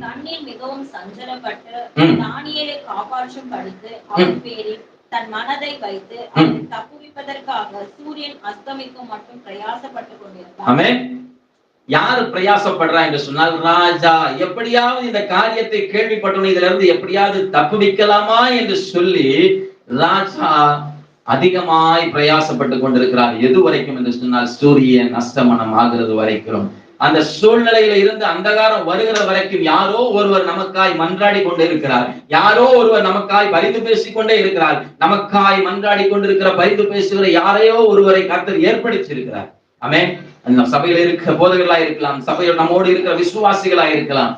தண்ணீர் மிகவும் சஞ்சலப்பட்டு தானியேலை காப்பாற்றும் படுத்து அவன் பேரில் தன் மனதை வைத்து அவனை தப்புவிப்பதற்காக சூரியன் அஸ்தமிக்கும் மட்டும் பிரயாசப்பட்டுக் கொண்டிருந்தான். ஆமென். யாரு பிரயாசப்படுறா என்று சொன்னால் ராஜா. எப்படியாவது இந்த காரியத்தை கேள்விப்பட்டோம், இதுல இருந்து எப்படியாவது தப்பு வைக்கலாமா என்று சொல்லி ராஜா அதிகமாய் பிரயாசப்பட்டு கொண்டிருக்கிறார். எது வரைக்கும் என்று சொன்னால் சூரியன் அஸ்தமனம் ஆகிறது வரைக்கும். அந்த சூழ்நிலையில இருந்து அந்தகாரம் வருகிற வரைக்கும் யாரோ ஒருவர் நமக்காய் மன்றாடி கொண்டு இருக்கிறார். யாரோ ஒருவர் நமக்காய் பரிந்து பேசிக்கொண்டே இருக்கிறார். நமக்காய் மன்றாடி கொண்டிருக்கிற பரிந்து பேசுகிற யாரையோ ஒருவரை கர்த்தர் ஏற்படுத்தி இருக்கிறார். ஆமென். அந்த சபையில இருக்கிற போதகர்களா இருக்கலாம், சபையில் நம்மோடு இருக்கிற விசுவாசிகளா இருக்கலாம்.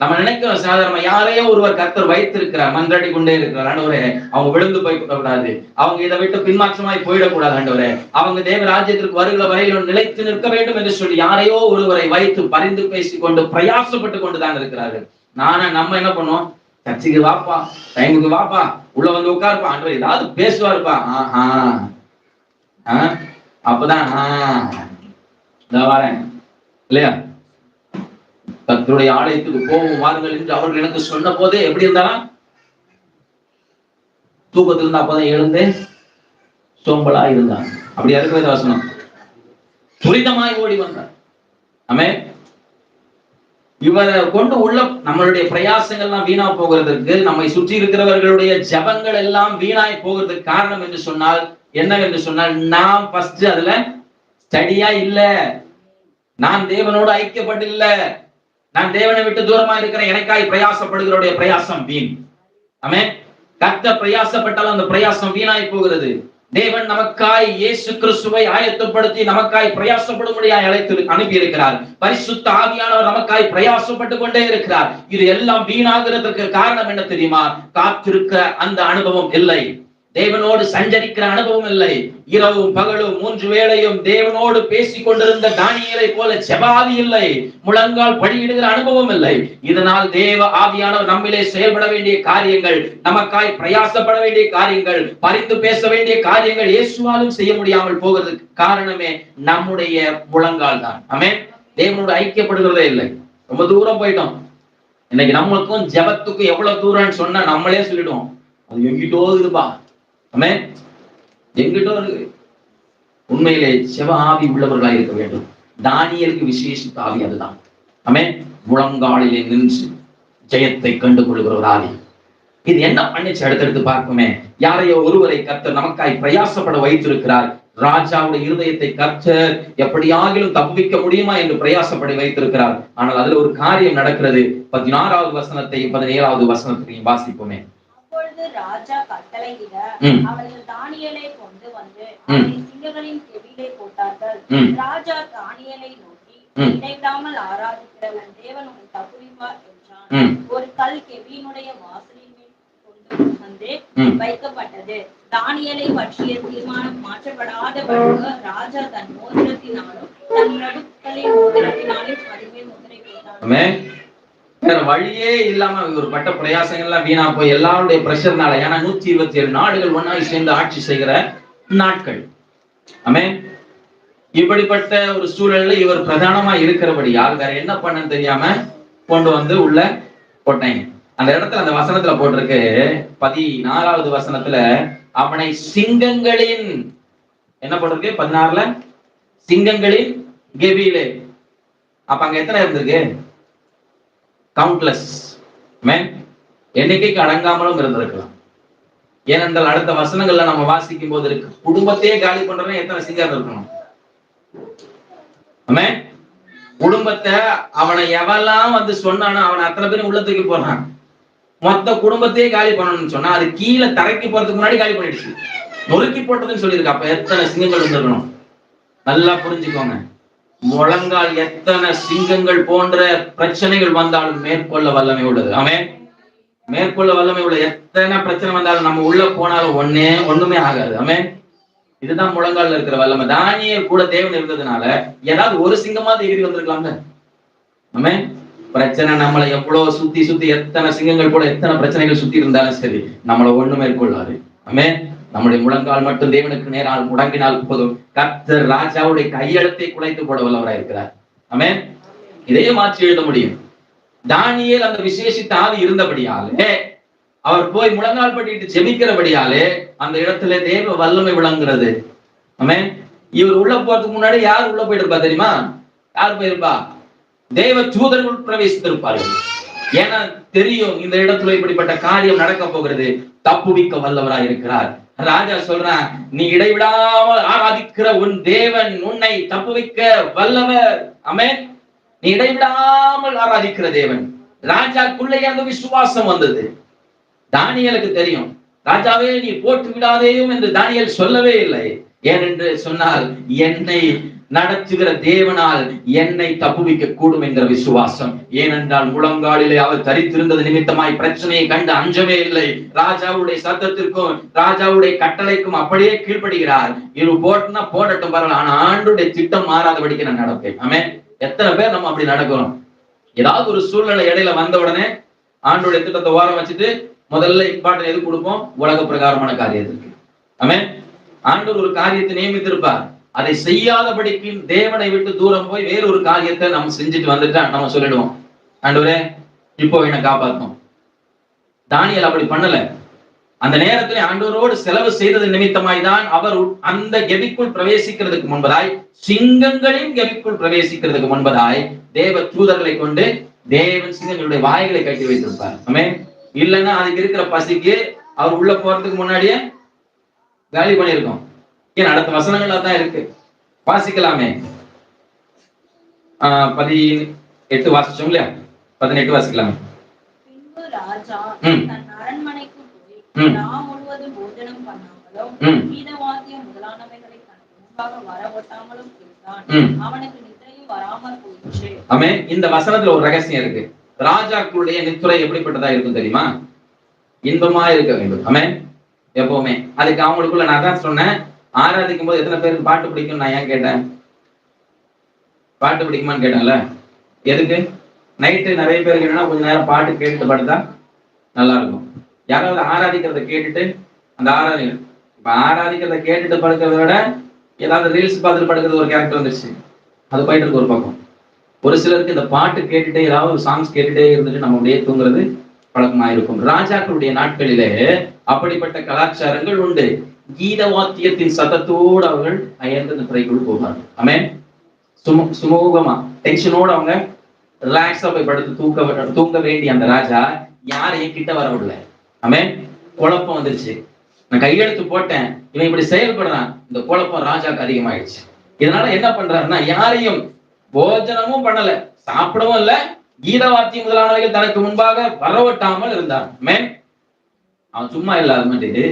நம்ம நினைக்கிறோம் சாதாரண யாரையோ ஒருவர் கர்த்தர் வைத்திருக்கிறார், மன்றாடி கொண்டே இருக்கிறார். ஆண்டவரே அவங்க விழுந்து போய்விடக்கூடாது, அவங்க இதை விட்டு பின்மாற்றமாய் போயிடக்கூடாது, ஆண்டவரே அவங்க தேவ ராஜ்யத்திற்கு வருகிற வரையில் நிலைத்து நிற்க வேண்டும் என்று சொல்லி யாரையோ ஒருவரை வைத்து பரிந்து பேசிக்கொண்டு பிரயாசப்பட்டு கொண்டுதான் இருக்கிறார்கள். நம்ம என்ன பண்ணுவோம், சர்ச்சைக்கு வாப்பா, டைமுக்கு வாப்பா, உள்ள வந்து உட்காருப்பா, ஆண்டவர் ஏதாவது பேசுவாருப்பா, அப்பதான் வரேன் இல்லையா, கர்த்தருடைய ஆலயத்துக்கு போவோம் வாருங்கள் என்று அவர்கள் எனக்கு சொன்ன போதே எப்படி இருந்தாலும் தூக்கத்தில் இருந்தா அப்பதான் எழுந்து சோம்பலா இருந்தாங்க. அப்படியா இருக்கிற வசனம். துரிதமாய் ஓடி வந்தார். ஆமென். இவரை கொண்டு உள்ள நம்மளுடைய பிரயாசங்கள்லாம் வீணா போகிறதுக்கு, நம்மை சுற்றி இருக்கிறவர்களுடைய ஜபங்கள் எல்லாம் வீணாய் போகிறதுக்கு காரணம் என்று சொன்னால் என்னவென்று சொன்னால், நாம் ஃபர்ஸ்ட் அதுல ஸ்டடியா இல்ல, நான் தேவனோடு ஐக்கியப்பட்டில்ல, நான் தேவனை விட்டு தூரமா இருக்கிறேன், எனக்காய் பிரயாசப்படுகிறோடைய பிரயாசம் வீண். ஆமென். கர்த்தர் பிரயாசப்பட்டாலும் அந்த பிரயாசம் வீணாய் போகிறது. தேவன் நமக்காய் இயேசு கிறிஸ்துவை ஆயத்தப்படுத்தி நமக்காய் பிரயாசப்படும்படியாய் அழைத்து அனுப்பி இருக்கிறார். பரிசுத்த ஆவியானவர் நமக்காய் பிரயாசப்பட்டு கொண்டே இருக்கிறார். இது எல்லாம் வீணாகிறதுக்கு காரணம் என்ன தெரியுமா? காத்திருக்க அந்த அனுபவம் இல்லை, தேவனோடு சஞ்சரிக்கிற அனுபவம் இல்லை. இரவும் பகலும் 3 வேளையும் தேவனோடு பேசிக் கொண்டிருந்த தானியேலை போல ஜெபாவி இல்லை, முழங்கால் படியிடுகிற அனுபவம் இல்லை. இதனால் தேவ ஆவியானவர் நம்மிலே செயல்பட வேண்டிய காரியங்கள், நமக்காய் பிரயாசப்பட வேண்டிய காரியங்கள், பரிந்து பேச வேண்டிய காரியங்கள் இயேசுவாலும் செய்ய முடியாமல் போகிறதுக்கு காரணமே நம்முடைய முழங்கால் தான். ஆமென். தேவனோடு ஐக்கியப்படுகிறதே இல்லை, ரொம்ப தூரம் போயிட்டோம். இன்னைக்கு நம்மளுக்கும் ஜெபத்துக்கும் எவ்வளவு தூரம்னு சொன்னா நம்மளே சொல்லிடுவோம், அது எங்கிட்டோ இருக்குப்பா. ஆமென். எங்கிட்டோ இருக்கு. உண்மையிலே செவ ஆவி உள்ளவர்களாக இருக்க வேண்டும். தானியேலுக்கு விசேஷித்த ஆவி அதுதான். ஆமென். முழங்காலிலே நின்று ஜெயத்தை கண்டு கொள்கிற ஒரு ஆவி. இது என்ன பண்ணிச்சு அடுத்தடுத்து பார்க்குமே. யாரையோ ஒருவரை கர்த்தர் நமக்காய் பிரயாசப்பட வைத்திருக்கிறார். ராஜாவுடைய இருதயத்தை கர்த்தர் எப்படியாகிலும் தப்பிக்க முடியுமா என்று பிரயாசப்பட வைத்திருக்கிறார். ஆனால் அதுல ஒரு காரியம் நடக்கிறது. 16வது வசனத்தையும் 17வது வசனத்தையும் வாசிப்போமே. அப்பொழுது ராஜா கட்டளையிட அவர்கள் தானியேலை கொண்டு வந்து சிங்கங்களின் கெபியிலே போட்டார்கள். ராஜா தானியேலை நோக்கி, இடைவிடாமல் ஆராதிக்கிற உன் தேவன் உன்னை தப்புவிப்பார் என்றான். ஒரு கல் கெபியினுடைய வாசலின் மேல் கொண்டு வந்து வைக்கப்பட்டது. தானியேலை பற்றிய தீர்மானம் மாற்றப்படாதபடிக்கு ராஜா தன் மோதிரத்தினாலும் தன் பிரபுக்களின் மோதிரத்தினாலும் அதுமேல் முத்திரை போட்டான். வேற வழியே இல்லாம ஒரு பட்ட பிரயாசங்கள்லாம் வீணா போய் எல்லாருடைய பிரஷர்னால, ஏன்னா 127 நாடுகள் ஒன்னாய் சேர்ந்து ஆட்சி செய்கிற நாட்கள். ஆமென். இப்படிப்பட்ட ஒரு சூழல்ல இவர் பிரதானமா இருக்கிறபடியால் வேற என்ன பண்ணன்னு தெரியாம கொண்டு வந்து உள்ள போட்டாங்க. அந்த இடத்துல அந்த வசனத்துல போட்டிருக்கு, 14வது வசனத்துல அவனை சிங்கங்களின் என்ன போட்டிருக்கு, 16ல சிங்கங்களின் கெபியிலே. அப்ப அங்க எத்தனை இருந்திருக்கு? கவுண்ட்லெஸ். எண்ணிக்கைக்கு அடங்காமலும் இருந்திருக்கலாம். ஏனென்றால் அடுத்த வசனங்கள்ல நம்ம வாசிக்கும் போது இருக்கு, குடும்பத்தையே காலி பண்றவன் எத்தனை சிங்கம் இருக்கணும். குடும்பத்தை அவனை எவெல்லாம் வந்து சொன்னானோ அவனை அத்தனை பேரும் உள்ள தூக்கி போறான். மொத்த குடும்பத்தையே காலி பண்ணணும்னு சொன்னா அது கீழே தரைக்கு போறதுக்கு முன்னாடி காலி பண்ணிடுச்சு, நொறுக்கி போட்டதுன்னு சொல்லியிருக்கு. அப்ப எத்தனை சிங்கங்கள் இருந்திருக்கணும் நல்லா புரிஞ்சுக்கோங்க. முழங்கால் எத்தனை சிங்கங்கள் போன்ற பிரச்சனைகள் வந்தாலும் மேற்கொள்ள வல்லமை உள்ளது. ஆமென். மேற்கொள்ள வல்லமை உள்ள எத்தனை பிரச்சனை வந்தாலும் நம்ம உள்ள போனாலும் ஒண்ணுமே ஆகாது. ஆமென். இதுதான் முழங்கால இருக்கிற வல்லமை. தானியேல் கூட தேவன் இருந்ததுனால ஏதாவது ஒரு சிங்கமாவது எகிரி வந்திருக்கலாம்ல. ஆமென். பிரச்சனை நம்மளை எவ்வளவு சுத்தி சுத்தி எத்தனை சிங்கங்கள் கூட எத்தனை பிரச்சனைகள் சுத்தி இருந்தாலும் சரி, நம்மளை ஒண்ணு மேற்கொள்ளாது. ஆமென். நம்முடைய முழங்கால் மட்டும் தேவனுக்கு நேரால் முடங்கினால் போதும். கர்த்தர் ராஜாவுடைய கையெழுத்தை குலைத்து போட வல்லவராய் இருக்கிறார். ஆமென். இதையே மாற்றி எழுத முடியும். தானியேல் அந்த விசேஷித்த ஆவி இருந்தபடியாலே, அவர் போய் முழங்கால் படிட்டு ஜெபிக்கிறபடியாலே அந்த இடத்துல தேவ வல்லமை விளங்குறது. ஆமென். இவர் உள்ள போறதுக்கு முன்னாடி யார் உள்ள போயிருப்பா தெரியுமா? யார் போயிருப்பா? தேவ தூதர்கள் பிரவேசித்திருப்பார்கள். ஏன்னா தெரியும் இந்த இடத்துல இப்படிப்பட்ட காரியம் நடக்க போகிறது. தப்புவிக்க வல்லவராய் இருக்கிறார். ராஜா சொல்றான், நீ இடைவிடாமல் ஆராதிக்கிற உன் தேவன் உன்னை தப்புவிக்க வல்லவர். ஆமென். நீ இடைவிடாமல் ஆராதிக்கிற தேவன். ராஜாக்குள்ளே அந்த விசுவாசம் வந்தது. தானியேலுக்கு தெரியும், ராஜாவே நீ போட்டு விடாதேயும் என்று தானியேல் சொல்லவே இல்லை. ஏனென்று சொன்னால், என்னை நடத்துகிற தேவனால் என்னை தப்புவிக்க கூடும் என்கிற விசுவாசம். ஏனென்றால் முழங்காலிலே அவர் தரித்திருந்தது நிமித்தமாய் பிரச்சனையை கண்டு அஞ்சவே இல்லை. ராஜாவுடைய சத்தத்திற்கும் ராஜாவுடைய கட்டளைக்கும் அப்படியே கீழ்ப்படுகிறார். இது போட்டுனா போடட்டும் பரவாயில்ல, ஆனா ஆண்டுடைய திட்டம் மாறாதபடிக்கு நான் நடப்பேன். ஆமென். எத்தனை பேர் நம்ம அப்படி நடக்கிறோம்? ஏதாவது ஒரு சூழ்நிலை இடையில வந்த உடனே ஆண்டுடைய திட்டத்தை ஓரம் வச்சுட்டு முதல்ல இம்பார்ட்டன் எது கொடுப்போம்? உலக பிரகாரமான காரியத்துக்கு. ஆமென். ஆண்டவர் ஒரு காரியத்தை நியமித்திருப்பார். அதை செய்யாதபடிக்கு தேவனை விட்டு தூரம் போய் வேறொரு காரியத்தை நம்ம செஞ்சுட்டு வந்துட்டா நம்ம சொல்லிடுவோம், ஆண்டவரே இப்போ என்னை காப்பாத்தணும். தானியேல் அப்படி பண்ணல. அந்த நேரத்தில் ஆண்டவரோடு செலவு செய்தது நிமித்தமாய் தான் அவர் அந்த கெபிக்குள் பிரவேசிக்கிறதுக்கு முன்பதாய், சிங்கங்களின் கெபிக்குள் பிரவேசிக்கிறதுக்கு முன்பதாய் தேவ தூதர்களை கொண்டு தேவன் சிங்கங்களுடைய வாய்களை கட்டி வைத்திருப்பார். ஆமென். இல்லைன்னா அதுக்கு இருக்கிற பசிக்கு அவர் உள்ள போறதுக்கு முன்னாடியே காலி பண்ணியிருக்கோம். ஏன் அடுத்த வசனங்கள்ல தான் இருக்கு, வாசிக்கலாமே. 18 வாசிச்சோம் இல்லையா? 18 வாசிக்கலாமே. பின்பு ராஜா தன் அரண்மனைக்கு போய் முழுவதும் போஜனம் பண்ணாமலும் கீதவாத்தியம் முதலானவைகளை தனக்கு முன்பாக வரவொட்டாமலும் இருந்தான். அவனுக்கு நித்திரையும் வராமல் போயிற்று. ஆமென். இந்த வசனத்துல ஒரு ரகசியம் இருக்கு. ராஜாக்களுடைய நித்திரை எப்படிப்பட்டதா இருக்கும் தெரியுமா? இன்பமா இருக்க வேண்டும். ஆமென். எப்பவுமே அதுக்கு அவங்களுக்குள்ள நான் தான் சொன்னேன், ஆராதிக்கும் போது எத்தனை பேருக்கு பாட்டு பிடிக்கும் நான் ஏன் கேட்டேன்? பாட்டு பிடிக்குமான்னு கேட்டேன்ல. எதுக்கு? நைட்டு நிறைய பேருக்கு என்னன்னா கொஞ்ச நேரம் பாட்டு கேட்டுட்டு படுத்தா நல்லா இருக்கும். யாராவது ஆராதிக்கிறத கேட்டுட்டு அந்த ஆராதிக்கிறத கேட்டுட்டு படுக்கிறத விட ஏதாவது ரீல்ஸ் பார்த்துட்டு படுக்கிறது ஒரு கேரக்டர் வந்துருச்சு. அது போயிட்டு இருக்கு ஒரு பக்கம். ஒரு சிலருக்கு இந்த பாட்டு கேட்டுட்டே ஏதாவது ஒரு சாங்ஸ் கேட்டுட்டே இருந்துட்டு நம்ம அப்படியே தூங்குறது பழக்கமாயிருக்கும். ராஜாக்களுடைய நாட்களிலே அப்படிப்பட்ட கலாச்சாரங்கள் உண்டு. கீத வாத்தியத்தின் சத்தத்தோடு அவர்கள் அயர்ந்த நித்திரைக்குள் போவார்கள். ஆமென். சுமூகமா டென்ஷனோடு அவங்க ரிலாக்ஸா போய் படுத்து தூங்க வேண்டிய அந்த ராஜா யாரையும் கிட்ட வரவில்லை. ஆமென். குழப்பம் வந்துருச்சு. நான் கையெழுத்து போட்டேன், இவன் இப்படி செயல்படுறான். இந்த குழப்பம் ராஜாக்கு அதிகமாயிடுச்சு. இதனால என்ன பண்றாருன்னா, யாரையும் போஜனமும் பண்ணல, சாப்பிடவும் இல்ல, கீத வாத்தியம் முதலானவைகள் தனக்கு முன்பாக வரவட்டாமல் இருந்தான். ஆமென். அவன் சும்மா இல்லாத மாதிரி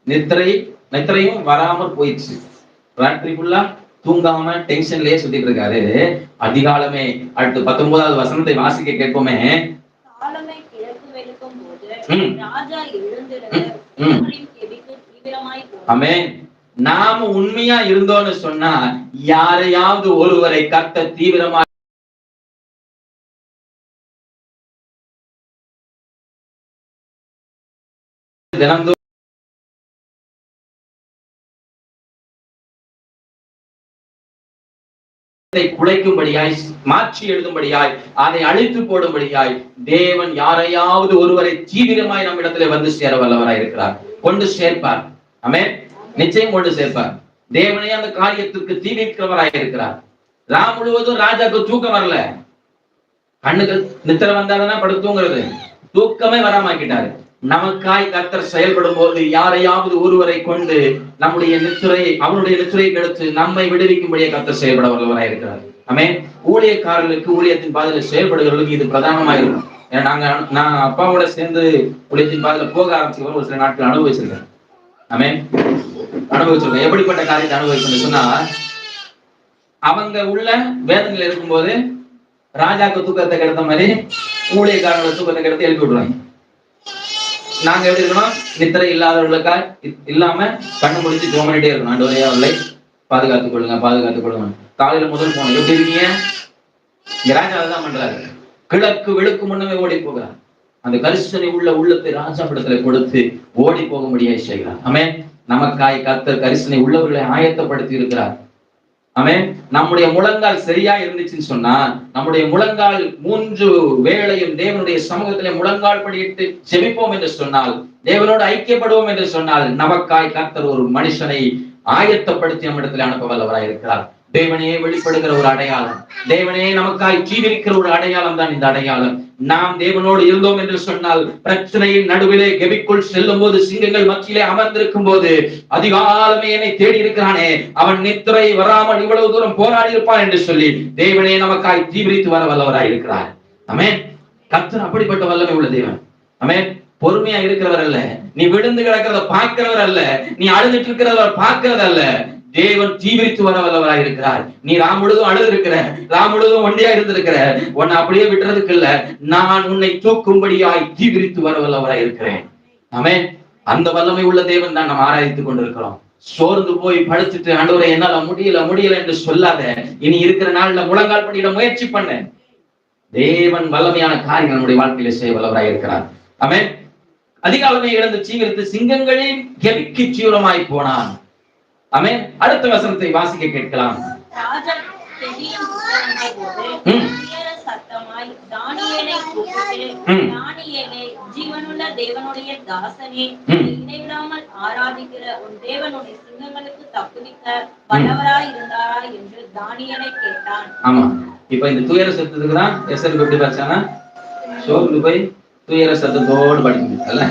நித்திரையும் வராமல் போயிடுச்சு. ராத்திரி ஃபுல்லா தூங்காம டென்ஷன்லயே சுத்திட்டு இருக்காரு. அதிகாலமே அடுத்து 19வது வசனத்தை வாசிக்க கேட்போமே. காலமே கிழக்கு வெளுக்கும் போது ராஜா எழுந்திருந்து தீவிரமாய் போனான். ஆமென். நாம உண்மையா இருந்தோம்னு சொன்னா யாரையாவது ஒருவரை கர்த்தர் தீவிரமா தினந்தோறும் குலைக்கும்படியாய், மாற்றி எழுதும்படியாய், அதை அழித்து போடும்படியாய் தேவன் யாரையாவது ஒருவரை தீவிரமாய் நம்மிடத்துல வந்து சேர வல்லவராய் இருக்கிறார். கொண்டு சேர்ப்பார். ஆமென். நிச்சயம் கொண்டு சேர்ப்பார். தேவனே அந்த காரியத்திற்கு தீவிரமாய் இருக்கிறார். ராம் முழுவதும் ராஜாக்கு தூக்கம் வரல. கண்ணுக்கு நித்திரை வந்தாதானே படுத்து தூங்குறது. தூக்கமே வராமாக்கிட்டாரு. நமக்காய் கர்த்தர் செயல்படும் போது யாரையாவது ஒருவரை கொண்டு நம்முடைய நித்திரையை, அவனுடைய நித்திரையை கெடுத்து நம்மை விடுவிக்கும்படியே கர்த்தர் செயல்பட வல்லவராய் இருக்கிறார். ஆமென். ஊழியக்காரர்களுக்கு, ஊழியத்தின் பாதையில செயல்படுகிறவர்களுக்கு இது பிரதானமாயிருக்கும். நான் அப்பாவோட சேர்ந்து ஊழியத்தின் பாதையில போக ஆரம்பிச்சு ஒரு சில நாட்கள் அனுபவிச்சிருக்கேன். ஆமென். அனுபவிச்சிருக்கேன். எப்படிப்பட்ட காரியத்தை அனுபவிச்சு சொன்னா, அவங்க உள்ள வேதனையில இருக்கும்போது ராஜாக்கு தூக்கத்தை கெடுத்த மாதிரி ஊழியக்காரங்களை தூக்கத்தை கெடுத்து எழுப்பி விடுவாங்க. நாங்க எப்படி இருக்கணும்? நித்திரை இல்லாதவர்களுக்கா இல்லாம கண்ணு முடிச்சு ஜெபம் பண்ணிட்டே இருக்கணும். ஆண்டவரே அவர்களை பாதுகாத்துக் கொள்ளுங்க, பாதுகாத்துக் கொள்ளுங்க. காலையில முதல் போனோம், எப்படி இருக்கீங்க? இங்க ராஜா அதுதான் பண்றாரு. கிழக்கு வெளுக்கு முன்னமே ஓடி போகிறார். அந்த கரிசனை உள்ள உள்ளத்தை ராஜா படத்துல கொடுத்து ஓடி போக முடியாது செய்கிறார். ஆமென். நமக்காய் கர்த்தர் கரிசனை உள்ளவர்களை ஆயத்தப்படுத்தி இருக்கிறார். ஆமென். நம்முடைய முழங்கால் சரியா இருந்துச்சுன்னு சொன்னா, நம்முடைய முழங்கால் 3 வேளையும் தேவனுடைய சமூகத்திலே முழங்கால் படியிட்டு ஜெபிப்போம் என்று சொன்னால், தேவனோடு ஐக்கியப்படுவோம் என்று சொன்னால், நமக்காய் கர்த்தர் ஒரு மனுஷனை ஆயத்தப்படுத்தி நம்மிடத்தில் அனுப்ப வல்லவராய் இருக்கிறார். தேவனே வெளிப்படுகிற ஒரு அடையாளம், தேவனே நமக்காய் ஜீவிக்கிற ஒரு அடையாளம் தான் இந்த அடையாளம். நாம் தேவனோடு இருந்தோம் என்று சொன்னால், பிரச்சனையின் நடுவிலே கெபிக்குள் செல்லும் போது, சிங்கங்கள் மத்தியிலே அமர்ந்திருக்கும் போது, அதிகாலமே என்னை தேடி இருக்கிறானே, அவன் நித்திரை வராமல் இவ்வளவு தூரம் போராடி இருப்பான் என்று சொல்லி தேவனே நமக்காய் தீவிரித்து வர வல்லவராய் இருக்கிறார். ஆமென். கர்த்தர் அப்படிப்பட்ட வல்லமை உள்ள தேவன். ஆமென். பொறுமையா இருக்கிறவர் அல்ல, நீ விழுந்து கிடக்கிறத பார்க்கிறவர் அல்ல, நீ அழுதுட்டு இருக்கிறத பார்க்கிறது அல்ல. தேவன் தீவிரித்து வர வல்லவராய் இருக்கிறார். நீ ராம் முழுதும் அழுது இருக்கிற, ராம் முழுதும் ஒண்டியா இருந்திருக்கிற, உன்னை அப்படியே விட்டுறதுக்கு இல்ல, நான் உன்னை தூக்கும்படியாய் தீவிரித்து வர வல்லவராய் இருக்கிறேன். ஆமென். அந்த வல்லமை உள்ள தேவன் தான் நாம் ஆராய்த்துக் கொண்டிருக்கிறோம். சோர்ந்து போய் படுத்துட்டு ஆண்டவரே என்னால முடியல என்று சொல்லாத. இனி இருக்கிற நாள்ல முழங்கால் படியிட முயற்சி பண்ண. தேவன் வல்லமையான காரியங்கள் நம்முடைய வாழ்க்கையில செய்ய வல்லவராய் இருக்கிறார். ஆமென். அதிகாலமே இழந்து சீவிரித்து சிங்கங்களின் கெபிக்கு சீவரமாய் போனான். ஆமென். அடுத்த வசனத்தை வாசிக்க கேட்கலாம். ராஜா செவியும் சத்தமாய் தானியேலை கூப்பிட்டு, தானியேலே, ஜீவனுள்ள தேவனுடைய தாசனே, இடைவிடாமல் ஆராதிக்கிற உன் தேவனுடைய சிங்கங்களுக்கு தப்புவிக்க வல்லவராய் இருந்தாரா என்று தானியேலை கேட்டான். ஆமா, இப்ப இந்த துயர சத்தத்துக்கு தான் எஸ்எல் எப்படி படிச்சானா, சோர்ந்து போய் துயர சத்தத்தோடு படிக்கல.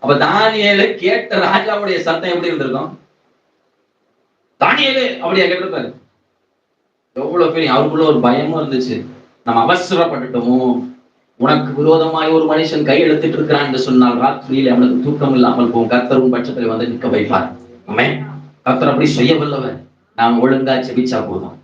அப்ப தானியேலை கேட்ட ராஜாவுடைய சத்தம் எப்படி இருந்திருக்கும்? தானியேலே அப்படியா கேட்டிருப்பாரு. எவ்வளவு பெரிய அவருக்குள்ள ஒரு பயமும் இருந்துச்சு. நம்ம அவசரப்பட்டுட்டோமோ, உனக்கு விரோதமாய் ஒரு மனுஷன் கை எடுத்துட்டு இருக்கிறான் என்று சொன்னால் ராத்திரியில அவனுக்கு தூக்கம் இல்லாமல் போகும். கர்த்தரும் பட்சத்தில் வந்து நிற்க வைப்பார். ஆமென். கர்த்தர் அப்படி செய்ய வல்லவர். நாம் ஒழுங்கா செபிச்சா போதும்.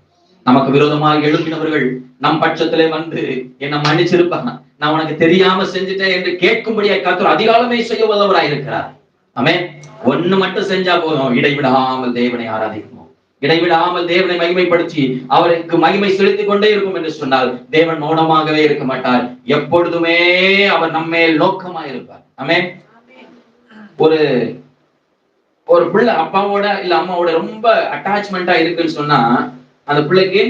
நமக்கு விரோதமாக எழுப்பினவர்கள் நம் பட்சத்திலே வந்து என்னை மன்னிச்சிருப்பாங்க, நான் உனக்கு தெரியாம செஞ்சுட்டேன் என்று கேட்கும்படியா கர்த்தர் அதிகாலமே செய்ய வல்லவராய் இருக்கிறார். ஆமென். ஒண்ணு மட்டும் செஞ்சா போதும், இடைவிடாமல் தேவனை ஆராதிக்கணும், இடைவிடாமல் தேவனை மகிமைப்படுத்தி அவருக்கு மகிமை செலுத்திக் கொண்டே இருக்கும் என்று சொன்னால் தேவன் மௌனமாகவே இருக்க மாட்டார். எப்பொழுதுமே அவர் நம்மேல் நோக்கமாக இருப்பார். ஆமென். ஒரு ஒரு பிள்ளை அப்பாவோட இல்ல அம்மாவோட ரொம்ப அட்டாச்மெண்டா இருக்குன்னு சொன்னா, அந்த பிள்ளைக்கு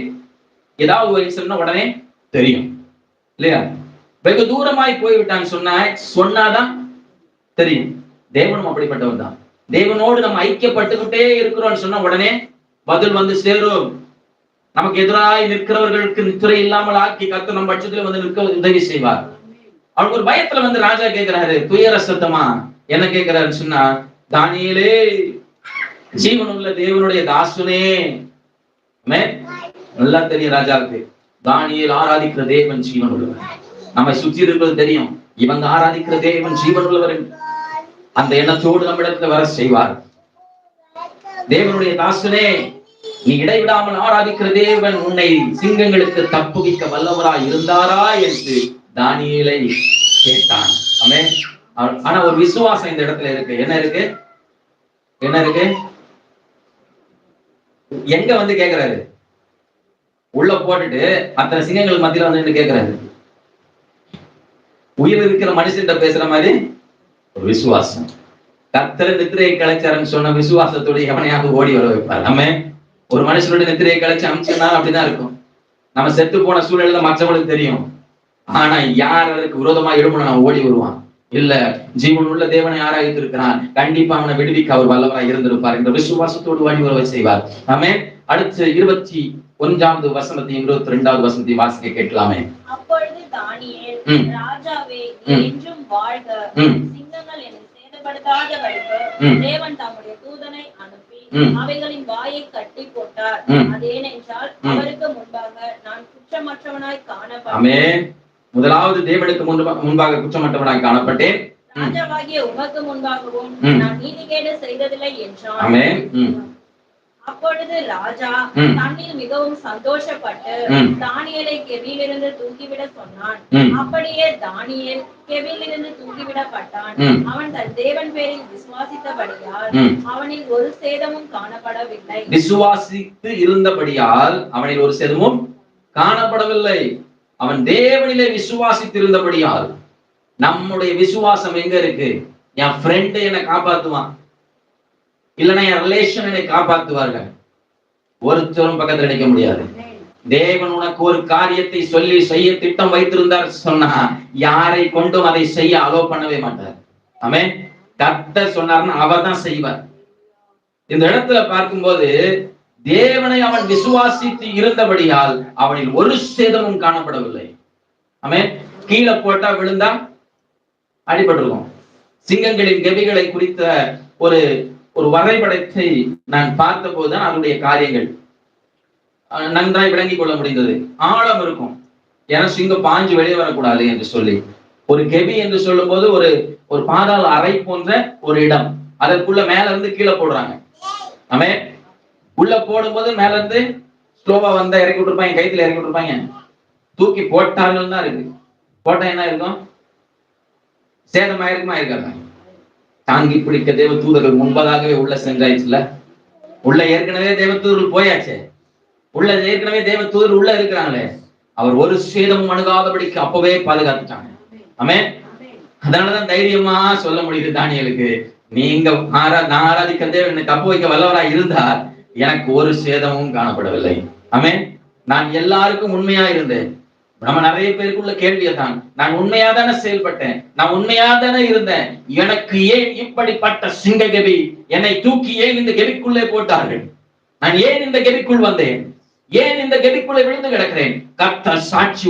ஏதாவது ஒரு இன்சிடென்ட் உடனே தெரியும் இல்லையா? வெகு தூரமாய் போய்விட்டான்னு சொன்னாதான் தெரியும். தேவனும் அப்படிப்பட்டவர் தான். தேவனோடு நம்ம ஐக்கியப்பட்டுக்கிட்டே இருக்கிறோம்னு சொன்னா உடனே பதில் வந்து சேரும். நமக்கு எதிராய் நிற்கிறவர்களுக்கு நித்திரை இல்லாமல் ஆக்கி கர்த்தர் நம் பட்சத்துல வந்து நிற்க உதவி செய்வார். அவனுக்கு ஒரு பயத்துல வந்து ராஜா கேட்கிறாரு, துயர சத்தமா என்ன கேட்கிறாருன்னு சொன்னா, தானியேலே, ஜீவனுள்ள தேவனுடைய தாசனே. நல்லா தெரியும் ராஜாவுக்கு, தானியேல் ஆராதிக்கிற தேவன் ஜீவன் உள்ளவர். நம்மை சுற்றி இருக்கிறது தெரியும், இவங்க ஆராதிக்கிற தேவன் ஜீவன் உள்ளவர். அந்த எண்ணத்தோடு நம்மிடத்துல வர செய்வார். தேவனுடைய தாசனே, நீ இடைவிடாமல் ஆராதிக்கிற தேவன் உன்னை சிங்கங்களுக்கு தப்புவிக்க வல்லவராய் இருந்தாரா என்று தானியேலை கேட்டான். ஆமென். ஆனா ஒரு விசுவாசம் இந்த இடத்துல இருக்கு. என்ன இருக்கு? என்ன இருக்கு? எங்க வந்து கேக்குறாரு? உள்ள போட்டுட்டு அத்தனை சிங்கங்கள் மத்தியில வந்து கேக்குறாரு. உயிர் இருக்கிற மனுஷன் பேசுற மாதிரி ஒரு விசுவாசம். கர்த்தர் நித்திரையை கலைச்சாருன்னு சொன்ன விசுவாசத்தோடு எவனையாக ஓடி வர வைப்பார். நம்ம ஒரு மனுஷனோட நித்திரையை கலைச்சு அமிச்சா அப்படிதான் இருக்கும். நம்ம செத்து போன சூழல்ல மற்றவங்களுக்கு தெரியும். ஆனா யார் அதற்கு விரோதமா எழுமணும் அவன் ஓடி வருவான். இல்ல, ஜீவன் உள்ள தேவனை ஆராய்ச்சி இருக்கிறான், கண்டிப்பா அவனை விடுவிக்க அவர் வல்லவராய் இருந்திருப்பார் என்ற விசுவாசத்தோடு ஓடி வர செய்வார். ஆமென். அடுத்து 21வது வசனத்தையும் 22வது வசனத்தையும் வாசிக்க கேட்கலாமே. அப்பொழுது தானியேல், ராஜாவே, என்றும் வாழ்க, சிங்கங்கள் என்னை சேதப்படுத்தாதபடிக்கு தேவன் தம்முடைய தூதனை அனுப்பி அவைகளின் வாயை கட்டி போட்டார். அதேனென்றால் அவருக்கு முன்பாக நான் குற்றமற்றவனாய் காணப்பட்டேன். முதலாவது தேவனுக்கு முன்பாக குற்றமற்றவனாய் காணப்பட்டேன், ராஜாவாகிய உமக்கு முன்பாகவும் நான் நீதிகேடு செய்ததில்லை என்றான். அப்பொழுது ராஜா தன்னில் மிகவும் சந்தோஷப்பட்டு தானியேலை கெபியிலிருந்து தூக்கிவிட சொன்னான். அப்படியே தானியேல் கெபியிலிருந்து தூக்கிவிடப்பட்டான். அவன் தன் தேவன் பேரில் விசுவாசித்தபடியால் அவனில் ஒரு சேதமும் காணப்படவில்லை. விசுவாசித்து இருந்தபடியால் அவனில் ஒரு சேதமும் காணப்படவில்லை. அவன் தேவனிலே விசுவாசித்து இருந்தபடியால். நம்முடைய விசுவாசம் எங்க இருக்கு? என் ஃப்ரெண்டு என்னை காப்பாத்துவான், இல்லைன்னா என் ரிலேஷன் என்னை காப்பாத்துவார்கள். ஒருத்தரும் பக்கத்தில் நிற்க முடியாது. தேவன் உனக்கு ஒரு காரியத்தை சொல்லி செய்ய திட்டம் வைத்திருந்தார் சொன்னா யாரை கொண்டும் அதை செய்ய அலோ பண்ணவே மாட்டார். ஆமென். கர்த்தர் சொன்னார்னா அவர் தான் செய்வார். இந்த இடத்துல பார்க்கும்போது தேவனை அவன் விசுவாசித்து இருந்தபடியால் அவனில் ஒரு சேதமும் காணப்படவில்லை. ஆமென். கீழே போட்டா விழுந்தா அடிபட்டிருக்கும். சிங்கங்களின் கெபிகளை குறித்த ஒரு ஒரு வரைபடத்தை நான் பார்த்த போதுதான் அதனுடைய காரியங்கள் நன்றாய் விளங்கிக் கொள்ள முடிந்தது. ஆழம் இருக்கும், ஏன்னா சிங்கம் பாஞ்சு வெளியே வரக்கூடாது என்று சொல்லி. ஒரு கெபி என்று சொல்லும் போது ஒரு ஒரு பாதாள அறை போன்ற ஒரு இடம், அதற்குள்ள மேல இருந்து கீழே போடுறாங்க. ஆமே. உள்ள போடும் போது மேல இருந்து ஸ்லோவா வந்தா இறக்கி விட்டுருப்பாங்க, கைத்துல இறக்கி விட்டுருப்பாங்க. தூக்கி போட்டார்கள் தான் இருக்கு. போட்டா என்ன இருக்கும்? சேதமாயிருக்குமா இருக்காங்க. தாங்கி பிடிக்க தேவ தூதர்கள் முன்பதாகவே உள்ள சென்றாயிடுச்சுல. உள்ள ஏற்கனவே தேவ தூதர்கள் போயாச்சு. உள்ள ஏற்கனவே தேவ தூதர் உள்ள இருக்கிறாங்களே, அவர் ஒரு சேதமும் அணுகாதபடிக்கு அப்பவே பாதுகாத்துட்டாங்க. ஆமே. அதனாலதான் தைரியமா சொல்ல முடியுது தானியேலுக்கு, நீங்க நான் ஆராதிக்க தேவன் என்னை தப்பு வைக்க வல்லவரா இருந்தார், எனக்கு ஒரு சேதமும் காணப்படவில்லை. ஆமே. நான் எல்லாருக்கும் உண்மையா இருந்தேன். நம்ம நிறைய பேருக்குள்ள கேள்வியை தான், நான் உண்மையா தானே செயல்பட்டேன், நான் உண்மையா தானே இருந்தேன், எனக்கு ஏன் இப்படிப்பட்ட சிங்க கெபி என்னை தூக்கி ஏன் இந்த கெபிக்குள்ளே போட்டார்கள்? நான் ஏன் இந்த கெபிக்குள் வந்தேன்? ஏன் இந்த கெபிக்குள்ளே விழுந்து கிடக்கிறேன்? கர்த்தர் சாட்சி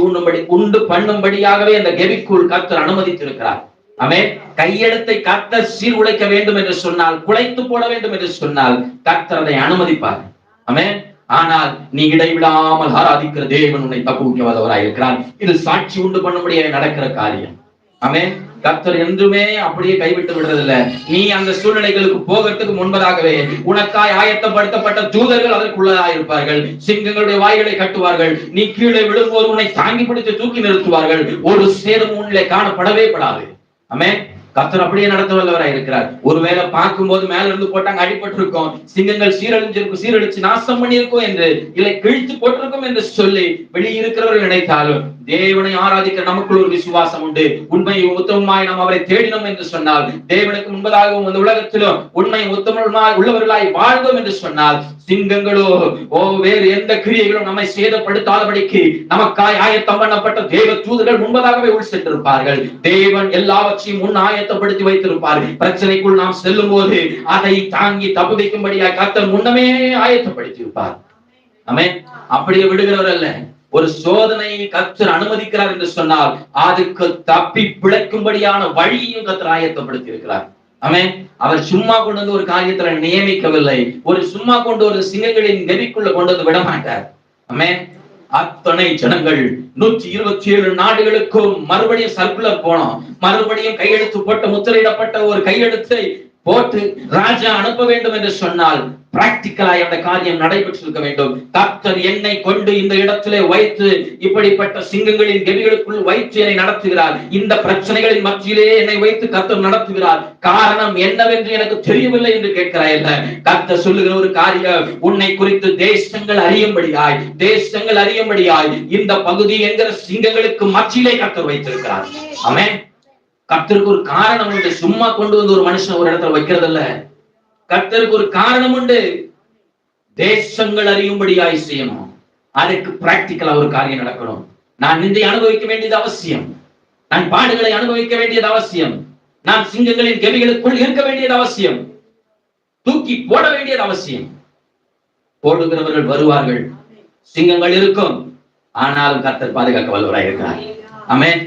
உண்டு பண்ணும்படியாகவே இந்த கெபிக்குள் கர்த்தர் அனுமதித்திருக்கிறார். ஆமென். கையெழுத்தை கர்த்தர் சீர் உழைக்க வேண்டும் என்று சொன்னால், குலைத்து போட வேண்டும் என்று சொன்னால் கர்த்தர் அதை அனுமதிப்பார். ஆமென். ஆனால் நீ இடைவிடாமல் ஆராதிக்கிற தேவன் உன்னை தப்புவிக்க வல்லவராய் இருக்கிறார். இது சாட்சி உண்டு பண்ணும்படியாக நடக்கிற காரியம். ஆமென். கர்த்தர் என்றுமே அப்படியே கைவிட்டு விடுறதில்லை. நீ அந்த சூழ்நிலைகளுக்கு போகிறதுக்கு முன்பதாகவே உனக்காய் ஆயத்தப்படுத்தப்பட்ட தூதர்கள் அதற்குள்ளதாக இருப்பார்கள். சிங்கங்களுடைய வாய்களை கட்டுவார்கள். நீ கீழே விழும்போது உன்னை தாங்கி பிடித்து தூக்கி நிறுத்துவார்கள். ஒரு சேதம் உன்னிலே காணப்படவே படாது. ஆமென். கர்த்தர் அப்படியே நடத்த வல்லவராய் இருக்கிறார். ஒருவேளை பார்க்கும்போது மேல இருந்து போட்டாங்க அடிபட்டு இருக்கும், சிங்கங்கள் சீரழிச்சு நாசம் பண்ணி இருக்கும் என்று, இல்லை கிழித்து போட்டிருக்கும் என்று சொல்லி வெளியிருக்கிறவர்கள் நினைத்தாலும் தேவனை ஆராதிக்கிற நமக்குள் ஒரு விசுவாசம் உண்டு. உண்மையும் உத்தமமாய் நாம் அவரை தேடினோம் என்று சொன்னால், தேவனுக்கு முன்பதாகவும் இந்த உலகத்திலும் உண்மையும் உத்தமமாய் உள்ளவர்களாய் வாழ்ந்தோம் என்று சொன்னால், சிங்கங்களோ வேறு எந்த கிரியைகளும் நம்மை சேதப்படுத்தாதபடிக்கு நமக்காய் ஆயத்தம் பண்ணப்பட்ட தேவ தூதர்கள் முன்பதாகவே உள் சென்றிருப்பார்கள். தேவன் எல்லாவற்றையும் முன் ஆயத்தப்படுத்தி வைத்திருப்பார். பிரச்சனைக்குள் நாம் செல்லும் போது அதை தாங்கி தப்புவிக்கும்படியாக கர்த்தர் முன்னமே ஆயத்தப்படுத்தி இருப்பார். ஆமென். அப்படியே விடுகிறவர் அல்ல. ஒரு சோதனையை கர்த்தர் அனுமதிக்கிறார் என்று சொன்னால் அதுக்கு தப்பி பிழைக்கும்படியான வழியையும் கர்த்தர் ஆயத்தப்படுத்தி இருக்கிறார். ஆமென். அவர் சும்மா கொண்டு வந்து ஒரு காரியத்துல நியமிக்கவில்லை. ஒரு சும்மா கொண்டு ஒரு சிங்கங்களின் கெபிக்குள்ள கொண்டு வந்து விட மாட்டார். ஆமென். அத்தனை ஜனங்கள் 127 நாடுகளுக்கும் மறுபடியும் சர்க்குலர் போனோம். மறுபடியும் கையெழுத்து போட்டு முத்திரையிடப்பட்ட ஒரு கையெழுத்தை போட்டு ராஜா அனுப்ப வேண்டும் என்று சொன்னால் பிராக்டிக்கலாய் அந்த காரியம் நடைபெற்றிருக்க வேண்டும். கர்த்தர் என்னை கொண்டு இந்த இடத்திலே வைத்து இப்படிப்பட்ட சிங்கங்களின் கெபிகளுக்குள் வைத்து என்னை நடத்துகிறார். இந்த பிரச்சனைகளின் மத்தியிலே என்னை வைத்து கர்த்தர் நடத்துகிறார். காரணம் என்னவென்று எனக்கு தெரியவில்லை என்று கேட்கிறாய் இல்ல. கர்த்தர் சொல்லுகிற ஒரு காரியம், உன்னை குறித்து தேசங்கள் அறியும்படியாய் இந்த பகுதி என்கிற சிங்கங்களுக்கு மத்தியிலே கர்த்தர் வைத்திருக்கிறார். ஆமென். கர்த்தருக்கு ஒரு காரணம் உண்டு. சும்மா கொண்டு வந்து ஒரு மனுஷன் ஒரு இடத்துல வைக்கிறதில்ல. கர்த்தருக்கு ஒரு காரணம் உண்டு. தேசங்கள் அறியும்படியாய் செய்யணும். அதுக்கு பிராக்டிக்கலா ஒரு காரியம் நடக்கணும். நான் நிந்தை அனுபவிக்க வேண்டியது அவசியம். நான் பாடுகளை அனுபவிக்க வேண்டியது அவசியம். நான் சிங்கங்களின் கெபிகளுக்குள் இருக்க வேண்டியது அவசியம். தூக்கி போட வேண்டியது அவசியம். போடுகிறவர்கள் வருவார்கள், சிங்கங்கள் இருக்கும். ஆனாலும் கர்த்தர் பாதுகாக்க வல்லவராய் இருக்கிறார். ஆமென்.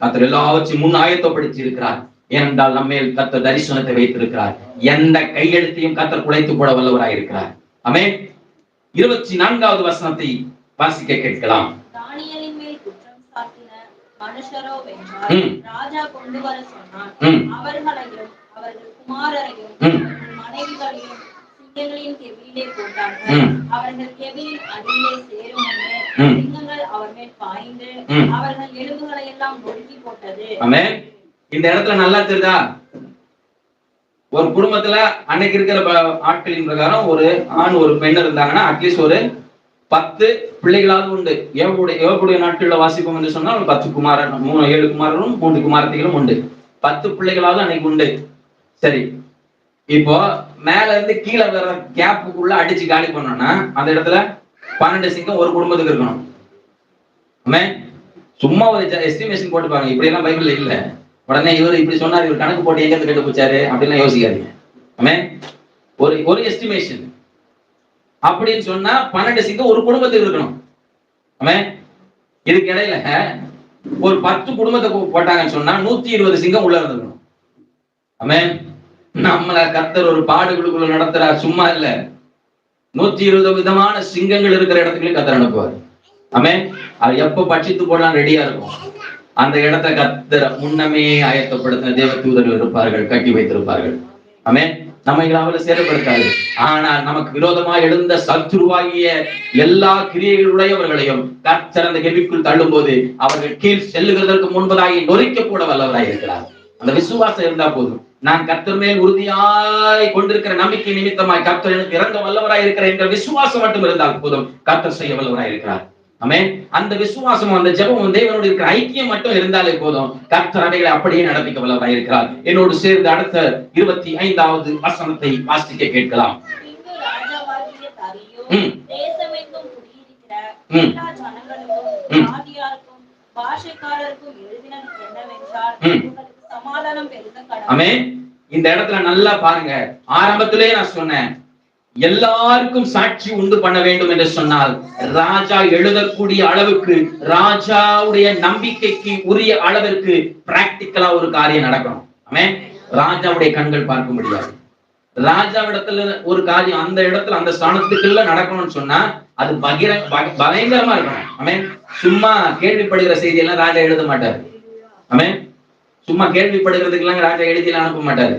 கர்த்தர் எல்லாவற்றையும் முன் ஆயத்தப்படுத்தி இருக்கிறார். ஏனென்றால் நம்மேல் கர்த்தர் தரிசனத்தை வைத்திருக்கிறார். எந்த கையெழுத்தையும் கர்த்தர் குலைத்து போட வல்லவராய் இருக்கிறார். ஆமென். 24வது வசனத்தை வாசிக்க கேட்கலாம். தானியேலின் மேல் குற்றம் சாட்டின மனுஷரோ வென்றால் ராஜா கொண்டு வர சொன்னான். அவர்களையும் அவர்கள் குமாரரையும் அவர்கள் மனைவிகளையும் சிங்கங்களின் கெபியிலே போட்டார்கள். அவர்கள் கெபியின் அடியிலே சேரும் முன்னே சிங்கங்கள் அவர் மேல் பாய்ந்து அவர்கள் எலும்புகளை எல்லாம் நொறுக்கி போட்டது. ஆமென். இந்த இடத்துல நல்லா தெரியுதா? ஒரு குடும்பத்துல அன்னைக்கு இருக்கிற ஆட்களின் பிரகாரம் ஒரு ஆண் ஒரு பெண் இருந்தாங்கன்னா அட்லீஸ்ட் ஒரு 10 பிள்ளைகளாவது உண்டு. ஏவக்கூடிய நாட்கள்ல வாசிப்போம் என்று சொன்னால் 10 குமாரன், 7 குமாரனும் 3 குமாரத்திகளும் உண்டு. 10 பிள்ளைகளாவது அன்னைக்கு உண்டு. சரி, இப்போ மேல இருந்து கீழே வர்ற கேப்புக்குள்ள அடிச்சு காலி பண்ணோம்னா அந்த இடத்துல 12 சிங்கம் ஒரு குடும்பத்துக்கு இருக்கணும். சும்மா ஒரு எஸ்டிமேஷன் போட்டு பாருங்க. இப்படி எல்லாம் பைபிள்ல இல்ல. உடனே இவர் இப்படி சொன்னார், இவர் கணக்கு போட்டு எங்க கேட்டு போச்சாரு அப்படின்லாம் யோசிக்காதீங்க. ஒரு எஸ்டிமேஷன் அப்படின்னு சொன்னா 12 சிங்கம் ஒரு குடும்பத்துக்கு இருக்கணும். இதுக்கு இடையில ஒரு 10 குடும்பத்தை போட்டாங்கன்னு சொன்னா 120 சிங்கம் உள்ள இருந்துக்கணும். நம்மள கர்த்தர் ஒரு பாடுகளுக்குள்ள நடத்துறார், சும்மா இல்ல. 120 விதமான சிங்கங்கள் இருக்கிற இடத்துக்கு கர்த்தர் அனுப்புவார். அது எப்ப பட்சித்து போடலாம் ரெடியா இருக்கும். அந்த இடத்தை கர்த்தர் முன்னமே ஆயத்தப்படுத்தின தேவ தூதர்கள் இருப்பார்கள், கட்டி வைத்திருப்பார்கள். நம்மை அவளை சேதப்படுத்தாது. ஆனால் நமக்கு விரோதமா எழுந்த சத்துருவாகிய எல்லா கிரியைகளுடையவர்களையும் கர்த்தர் அந்த கெபிக்குள் தள்ளும் போது அவர்கள் கீழ் செல்லுகிறதற்கு முன்பதாகி நொறுக்க கூட வல்லவராய் இருக்கிறார். அந்த விசுவாசம் இருந்தா போதும். நான் கர்த்தர் மேல் உறுதியாய் கொண்டிருக்கிற நம்பிக்கை நிமித்தமாய் கர்த்தர் எனக்கு இறங்க வல்லவராய் இருக்கிற என்ற விசுவாசம் மட்டும் இருந்தால் போதும், கர்த்தர் செய்ய வல்லவராய் இருக்கிறார். அந்த விசுவாசம், அந்த ஜெபம், தேவனோடு இருக்கிற ஐக்கியம் மட்டும் இருந்தாலே போதும், கர்த்தர் அவைகளை அப்படியே நடப்பிக்க வல்லவராய் இருக்கிறார். என்னோடு சேர்ந்து அடுத்த 25வது வசனத்தை வாசிக்க கேட்கலாம். இந்த இடத்துல நல்லா பாருங்க. ஆரம்பத்திலே நான் சொன்னேன், எல்லாருக்கும் சாட்சி உண்டு பண்ண வேண்டும் என்று சொன்னால் ராஜா எழுதக்கூடிய அளவுக்கு, ராஜாவுடைய நம்பிக்கைக்கு உரிய அளவிற்கு பிராக்டிக்கலா ஒரு காரியம் நடக்கணும். ராஜாவுடைய கண்கள் பார்க்க முடியாது. ராஜாவிடத்துல ஒரு காரியம் அந்த இடத்துல அந்த ஸ்தானத்துக்குள்ள நடக்கணும்னு சொன்னா அது பயங்கரமா இருக்கணும். சும்மா கேள்விப்படுகிற செய்தி எல்லாம் ராஜா எழுத மாட்டாரு. சும்மா கேள்விப்படுகிறதுக்கு எல்லாம் ராஜா எழுதியெல்லாம் அனுப்ப மாட்டாரு.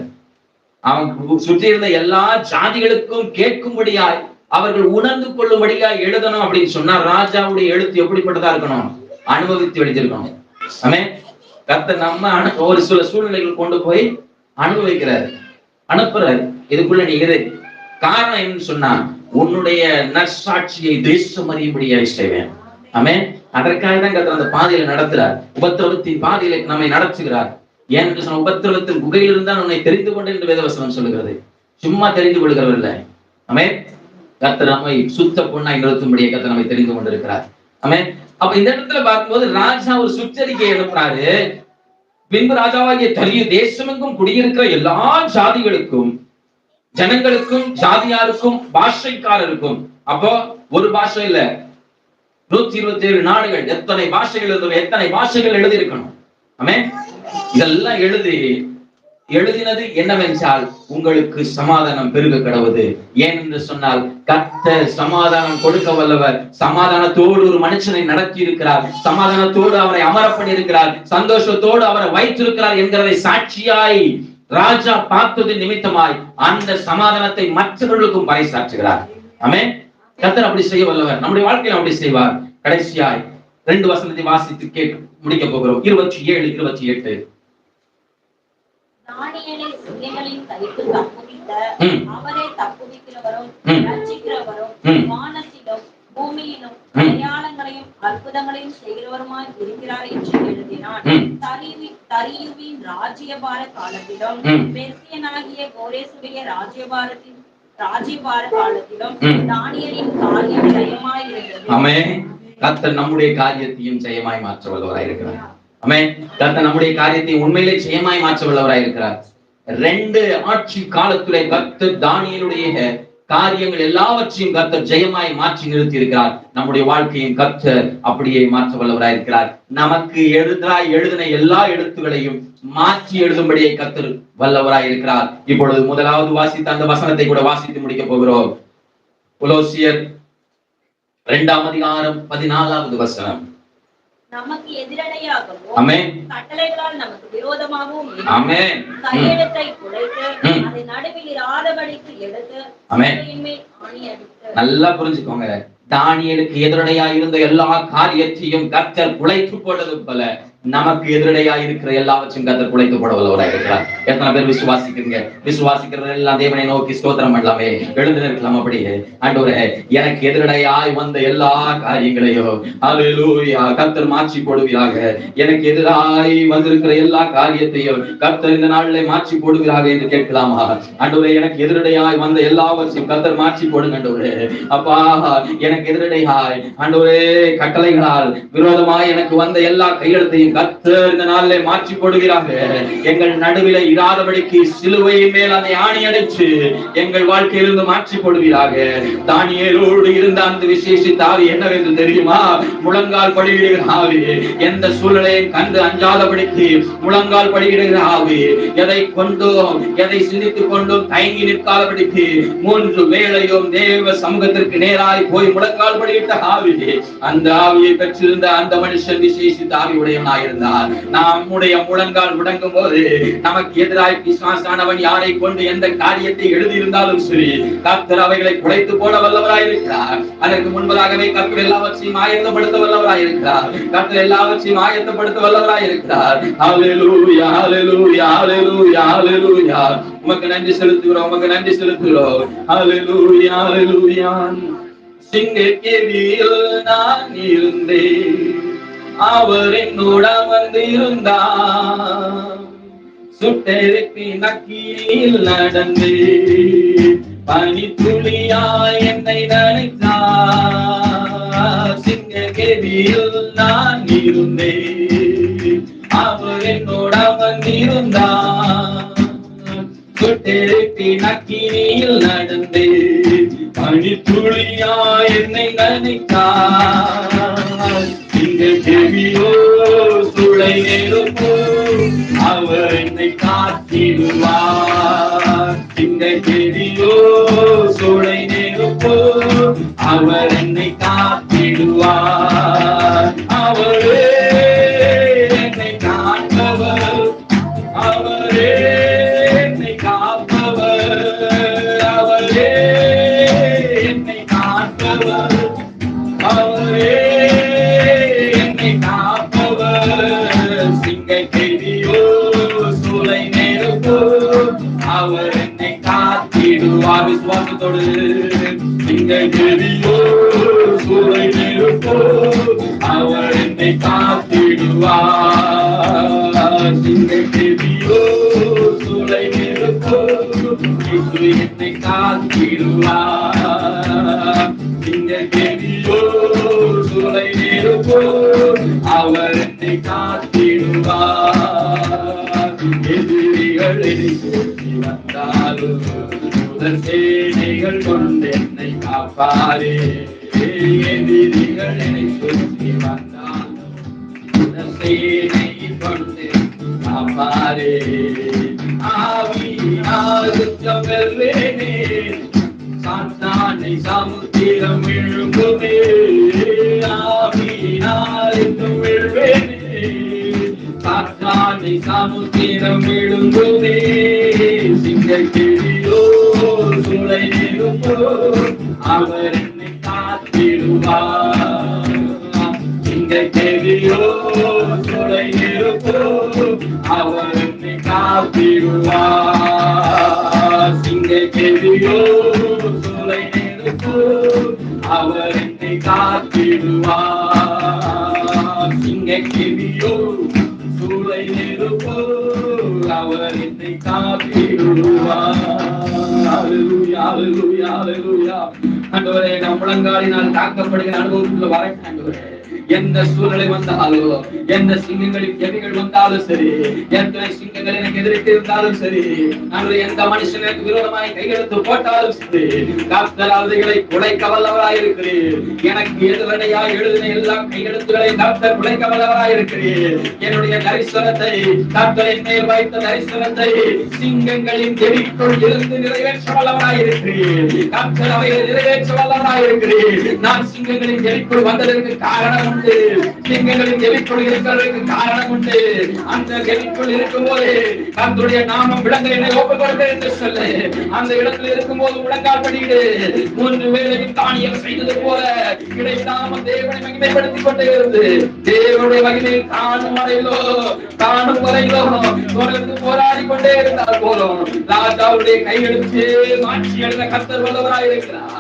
அவன் சுற்றி இருந்த எல்லா ஜாதிகளுக்கும் கேட்கும்படியாய், அவர்கள் உணர்ந்து கொள்ளும்படியாய் எழுதணும் அப்படின்னு சொன்னா ராஜாவுடைய எழுத்து எப்படிப்பட்டதா இருக்கணும்? அனுபவித்து எழுதியிருக்கணும். கர்த்தர் நம்ம ஒரு சில சூழ்நிலைகள் கொண்டு போய் அனுபவிக்கிறாரு, அனுப்புறாரு. இதுக்குள்ள நீ இரு. காரணம் என்னன்னு சொன்னா உன்னுடைய நற்சாட்சியை தேசம் அறியும்படியாய் செய்வேன். அதற்காக தான் கர்த்தர் அந்த பாதையில நடத்துறார். உபத்திரவத்தின் பாதையில நம்மை நடத்துகிறார். ஏன் சொன்ன உபத்திரவத்தின் குகையில் தான் உன்னை தெரிந்து கொண்டேன் என்று வேதவசனம் சொல்லுகிறது. சும்மா தெரிந்து கொள்கிறவர் இல்லை. கர்த்தர் நம்மை சுத்த பொண்ணாய் நிறுத்தும்படியே கர்த்தர் நம்மை தெரிந்து கொண்டிருக்கிறார். அப்ப இந்த இடத்துல பார்க்கும்போது ராஜா ஒரு சுற்றறிக்கை எழுப்புறாரு. பின்பு ராஜாவாகிய தரியு தேசமெங்கும் குடியிருக்கிற எல்லா ஜாதிகளுக்கும், ஜனங்களுக்கும், ஜாதியாருக்கும், பாஷைக்காரருக்கும், அப்போ ஒரு பாஷை இல்ல, 127 நாடுகள், எத்தனை பாஷைகள் இருந்தது, எத்தனை பாஷைகள் எழுதி இருக்கணும். இதெல்லாம் எழுதினது என்னவென்றால் உங்களுக்கு சமாதானம் பெருக கடவுது. ஏனென்று சொன்னால் கர்த்தர் சமாதானம் கொடுக்க வல்லவர். சமாதானத்தோடு ஒரு மனுஷனை நடத்தி இருக்கிறார், சமாதானத்தோடு அவரை அமரப்படி இருக்கிறார், சந்தோஷத்தோடு அவரை வைத்திருக்கிறார் என்கிறதை சாட்சியாய் ராஜா பார்த்தது நிமித்தமாய் அந்த சமாதானத்தை மற்றவர்களுக்கும் பறைசாற்றுகிறார். கர்த்தர் அப்படி செய்ய வல்லவர். நம்முடைய வாழ்க்கையில் அப்படி செய்வார். கடைசியாய் 2 வசனத்தை வாசித்து கேட்டு முடிக்க போகிறோம். 27, 28. தானியேலை சிங்கங்களின் கைக்கு தப்புவித்த அவரே தப்புவிக்கிறவரும் ரட்சிக்கிறவரும் வானத்திலும் பூமியிலும் அடையாளங்களையும் அற்புதங்களையும் செய்கிறவருமாய் இருக்கிறார் என்று எழுதினான். தரியுவின் ராஜ்யபார காலத்திலும் பெர்சியனாகிய கோரேசுடைய ராஜ்யபார காலத்திலும் தானியேலின் காரியம் ஜெயமாய் இருந்தது. கர்த்தர் நம்முடைய காரியத்தையும் ஜெயமாய் மாற்ற வல்லவராய் இருக்கிறார். கர்த்தர் நம்முடைய காரியத்தை உண்மையிலே ஜெயமாய் மாற்ற வல்லவராய் இருக்கிறார். 2 ஆட்சி காலத்திலே கர்த்தர் தானியேலுடைய காரியங்கள் எல்லாவற்றையும் கர்த்தர் ஜெயமாய் மாற்றி நிறுத்தி இருக்கிறார். நம்முடைய வாழ்க்கையும் கர்த்தர் அப்படியே மாற்ற வல்லவராய் இருக்கிறார். நமக்கு எழுதின எல்லா எழுத்துக்களையும் மாற்றி எழுதும்படியே கர்த்தர் வல்லவராய் இருக்கிறார். இப்பொழுது முதலாவது வாசித்த அந்த வசனத்தை கூட வாசித்து முடிக்க போகிறோம். கொலோசியர் 2ஆம் அதிகாரம் 14வது வசனம். நமக்கு எதிரடையாகவும் ஆமென். கட்டளைகளால் நமக்கு விரோதமாகவும் ஆமென். கையெழுத்தை குலைத்து அதை நடுவில் இராதபடிக்கு எடுத்து ஆமென். மேல் ஆணி அடித்து. நல்லா புரிஞ்சுக்கோங்க. தானியேலுக்கு எதிரடையா இருந்த எல்லா காரியத்தையும் கர்த்தர் குலைத்து போட்டது போல நமக்கு எதிரடையா இருக்கிற எல்லாவற்றையும் கர்த்தர் குலைத்து போட வல்லவராய் இருக்கிறார். எத்தனை பேர் விசுவாசிக்கிறீங்க? விசுவாசிக்கிறது எல்லாம் தேவனை நோக்கி ஸ்தோத்திரம் பண்ணலாமே, எழுந்து நிற்கலாம். அப்படியே ஆண்டவரே, எனக்கு எதிரடையாய் வந்த எல்லா காரியங்களையும் அல்லேலூயா கர்த்தர் மாற்றி போடுவீராக. எனக்கு எதிராய் வந்திருக்கிற எல்லா காரியத்தையும் கர்த்தர் இந்த நாளிலே மாற்றி போடுவீராக என்று கேட்கலாமா? ஆண்டவரே, எனக்கு எதிரடையாய் வந்த எல்லாவற்றையும் கர்த்தர் மாற்றி போடுங்க ஆண்டவரே. அப்பா, எனக்கு எதிரடையாய் ஆண்டவரே கட்டளைகளால் விரோதமாய் எனக்கு வந்த எல்லா கையெழுத்தையும் கர்த்தர் இந்த நாளிலே மாற்றி போடுவீராக. எங்கள் நடுவில இராதபடிக்கு சிலுவையின் மேல் அதை ஆணி அடித்து எங்கள் வாழ்க்கையிலிருந்து மாற்றி போடுவீராக. தானியேலோடு இருந்த அந்த விசேஷித்த ஆவி என்னவென்று தெரியுமா? முழங்கால் படியிடுகிற ஆவி. எந்த சூழ்நிலையை கண்டு அஞ்சாதபடிக்கு முழங்கால் படியிடுகிற ஆவி. எதை கொண்டும் எதை சிந்தித்துக் கொண்டும் தயங்கி நிற்காதபடிக்கு 3 வேளையும் தேவ சமூகத்திற்கு நேராய் போய் முழங்கால் படியிட்ட ஆவி. அந்த ஆவியை பெற்றிருந்த அந்த மனுஷன் விசேஷித்த ஆவி உடையவனாய் இருந்தார். நம்முடைய முழங்கால் முடங்கும் போது நமக்கு எதிராய் பிசாசானவன் யாரை கொண்டு எந்த காரியத்தை எழுதியிருந்தாலும் சரி, கர்த்தர் அவைகளை குலைத்து போட வல்லவராய் இருக்கிறார். அதற்கு முன்பதாகவே கர்த்தர் எல்லாவற்றையும் ஆயத்தப்படுத்த வல்லவராய் இருக்கிறார். கர்த்தர் எல்லாவற்றையும் ஆயத்தப்படுத்த வல்லவராய் இருக்கிறார். ஹல்லேலூயா, ஹல்லேலூயா, ஹல்லேலூயா, ஹல்லேலூயா. உமக்கு நன்றி செலுத்துகிறோம், உமக்கு நன்றி செலுத்துகிறோம். ஹல்லேலூயா, ஹல்லேலூயா. சிங்கக்கேவியில் நான் இருந்தேன், அவர் என்னோட வந்திருந்தார். சுட்டெரிப்பி நக்கியில் நடந்து பனித்துளியாய் என்னை நினைத்தார். சிங்கக்கேவியில் நான் இருந்தேன், அவர் என்னோட வந்திருந்தார். சுட்டெரிப்பி நக்கியில் நடந்து பனித்துளியாய் என்னை நினைத்தார். சிங்கக்கேவியோ சுளை நெருப்போ, அவர் என்னை காத்திடுவார். சிங்கக்கேவியோ சுளை நெருப்போ, அவர் என்னை காத்திடுவார். அவரே என்னை காப்பவர், அவரே என்னை காப்பவர், அவரே என்னை காப்பவர், அவரே என்னை காப்பவர். சிங்கக்கேவியோ சூளை நெருப்போ, அவர் என்னை காத்திடுவார். விசுவாசத்தோடு சிங்கக்கேவியோ சூளை நெருப்போ, அவர் என்னை காத்திடுவார். சிங்கக்கேவியோ சூளை நெருப்போ, என்னை காத்திடுவார். சிங்கக்கேவியோ சூளை நெருப்போ, அவர் என்னை காத்திடுவார். எதிரிகள் என்னை சுற்றி வந்தாலும் முதல் சேனைகள் கொண்டு என்னை காப்பாரே. எதிரிகள் என்னை சுற்றி வந்தாலும் முதல் சேனை கொண்டு காப்பாரே. ஆவியினால் குற்றம் வெல்வேனே, சாத்தானை சமுத்திரம் விழுங்குமே. ஆவியினால் இன்னும் விழுவேனே, சாத்தானை சமுத்திரம் விழுங்குமே. சிங்கக்கேவியோ சுளை நெருப்போ, அவர் என்னை காத்திடுவார். சிங்கக்கேவியோ சுளை நெருப்போ, அவர் என்னை காத்திடுவார். சிங்கக்கேவியோ சுளை நெருப்போ, அவர் என்னை காத்திடுவார். சிங்கக்கேவியோ சூளை நெருப்போ, அவர் என்னை காத்திடுவார். ஹல்லேலூயா, ஹல்லேலூயா, ஹல்லேலூயா. ஆண்டவரே, நம் முழங்காலினால் தாக்கப்படுகிற அனுபவத்துக்குள்ள வரட்டும் ஆண்டவரே. எந்த சூழ்நிலை வந்தாலும், எந்த சிங்கங்களின் கெவிகள் வந்தாலும் சரி, எத்தனை சிங்கங்கள் எனக்கு எதிர்த்து இருந்தாலும் சரி, அன்று எந்த மனுஷன் எனக்கு விரோதமாய் கையெழுத்து போட்டாலும் சரி, கர்த்தர் அவைகளை குலைக்க வல்லவராய் இருக்கிறீர். எனக்கு எதிரடையாய் எழுதின எல்லா கையெழுத்துக்களை கர்த்தர் குலைக்க வல்லவராய் இருக்கிறீர். என்னுடைய தரிசனத்தை, கர்த்தரின் மேல் வைத்த தரிசனத்தை சிங்கங்களின் கெவிக்குள் இருந்து நிறைவேற்ற வல்லவராய் இருக்கிறீர். கர்த்தர் அவைகளை நிறைவேற்ற வல்லவராய் இருக்கிறீர். நான் சிங்கங்களின் கெவிக்குள் வந்ததற்கு காரணம் உண்டு. சிங்கங்களின் கெவிக்குள் இருக்கிறதுக்கு காரணம் உண்டு. அந்த கெவிக்குள் இருக்கும் போது கர்த்தருடைய நாமம் விளங்க என்னை ஒப்புக் கொடுக்கிறேன் என்று சொல்லு. அந்த இடத்துல இருக்கும் போது முழங்கால் படியிடு. 3 வேளையும் தானியம் செய்தது போல இடைவிடாமல் தேவனை மகிமைப்படுத்திக் கொண்டே இருந்து தேவனுடைய மகிமை காணும் வரையிலோ தொடர்ந்து போராடி கொண்டே இருந்தால் போலும் ராஜாவுடைய கையெழுத்து மாற்றி எழுத கர்த்தர் வல்லவராய் இருக்கிறார்.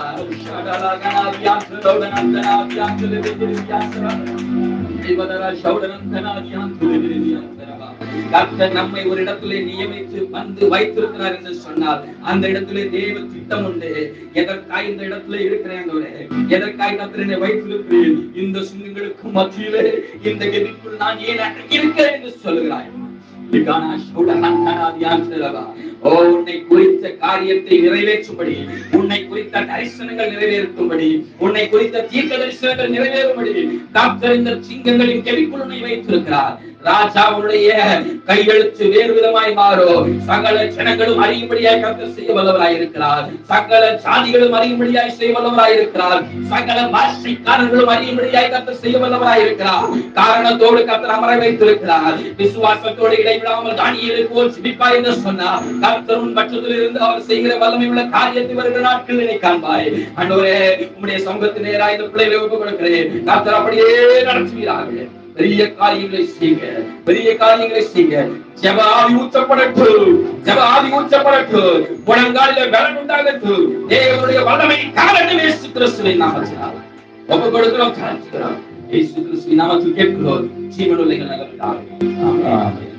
கர்த்தர் நம்மை ஒரு இடத்திலே நியமித்து வந்து வைத்திருக்கிறார் என்று சொன்னால் அந்த இடத்திலே தேவ திட்டம் உண்டு. எதற்காக இந்த இடத்துல இருக்கிறேன், எதற்காக கர்த்தர் வைத்திருக்கிறேன், இந்த சிங்கங்களுக்கு மத்தியிலே இந்த கெதிக்குள் நான் ஏன் இருக்கிறேன் என்று சொல்லுகிறாய். உன்னை குறித்த காரியத்தை நிறைவேற்றும்படி, உன்னை குறித்த தரிசனங்கள் நிறைவேற்றும்படி, உன்னை குறித்த தீர்க்க தரிசனங்கள் நிறைவேறும்படி கர்த்தர் இந்த சிங்கங்களின் கெவிக்குள் உன்னை வைத்திருக்கிறார். ராஜாவுடைய கையெழுத்து வேறு விதமாய் மாறும். சகல ஜனங்களும் அறியும்படியாய் கர்த்தர் செய்ய வல்லவராய் இருக்கிறார். சகல ஜாதிகளும் அறியும்படியாய் செய்ய வல்லவராய் இருக்கிறார். சகல பாஷைக்காரர்களும் அறியும்படியாய் கர்த்தர் செய்ய வல்லவராய் இருக்கிறார். காரணத்தோடு கர்த்தர் அமர வைத்திருக்கிறார். விசுவாசத்தோடு இடைவிடாமல் தானியேலை போல் ஜெபிப்பாய் என்று சொன்னார். கர்த்தர் பட்சத்தில் இருந்து அவர் செய்கிற வல்லமை உள்ள காரியத்தை வருகிற நாட்களில் காண்பாய். ஆண்டவரே, உம்முடைய சமூகத்தில் நேராக இந்த பிள்ளைகளை ஒப்புக் கொடுக்கிறேன். கர்த்தர் அப்படியே நடத்துவீராக. பெரிய காரியங்களை செய்யுங்க, பெரிய காரியங்களை செய்யுங்க. ஜெப ஆவி ஊற்றப்படட்டும், ஜெப ஆவி ஊற்றப்படட்டும். முழங்காலிலே பலன் உண்டாகட்டும். தேவனுடைய வல்லமை காரணம் இயேசு கிறிஸ்துவின் நாமத்தினால் ஒப்புக் கொடுக்கிறோம், காண்கிறோம். இயேசு கிறிஸ்துவின் நாமத்தில் கேட்கிறோம். ஜீவனுள்ள நல்ல பிதாவே. ஆமென்.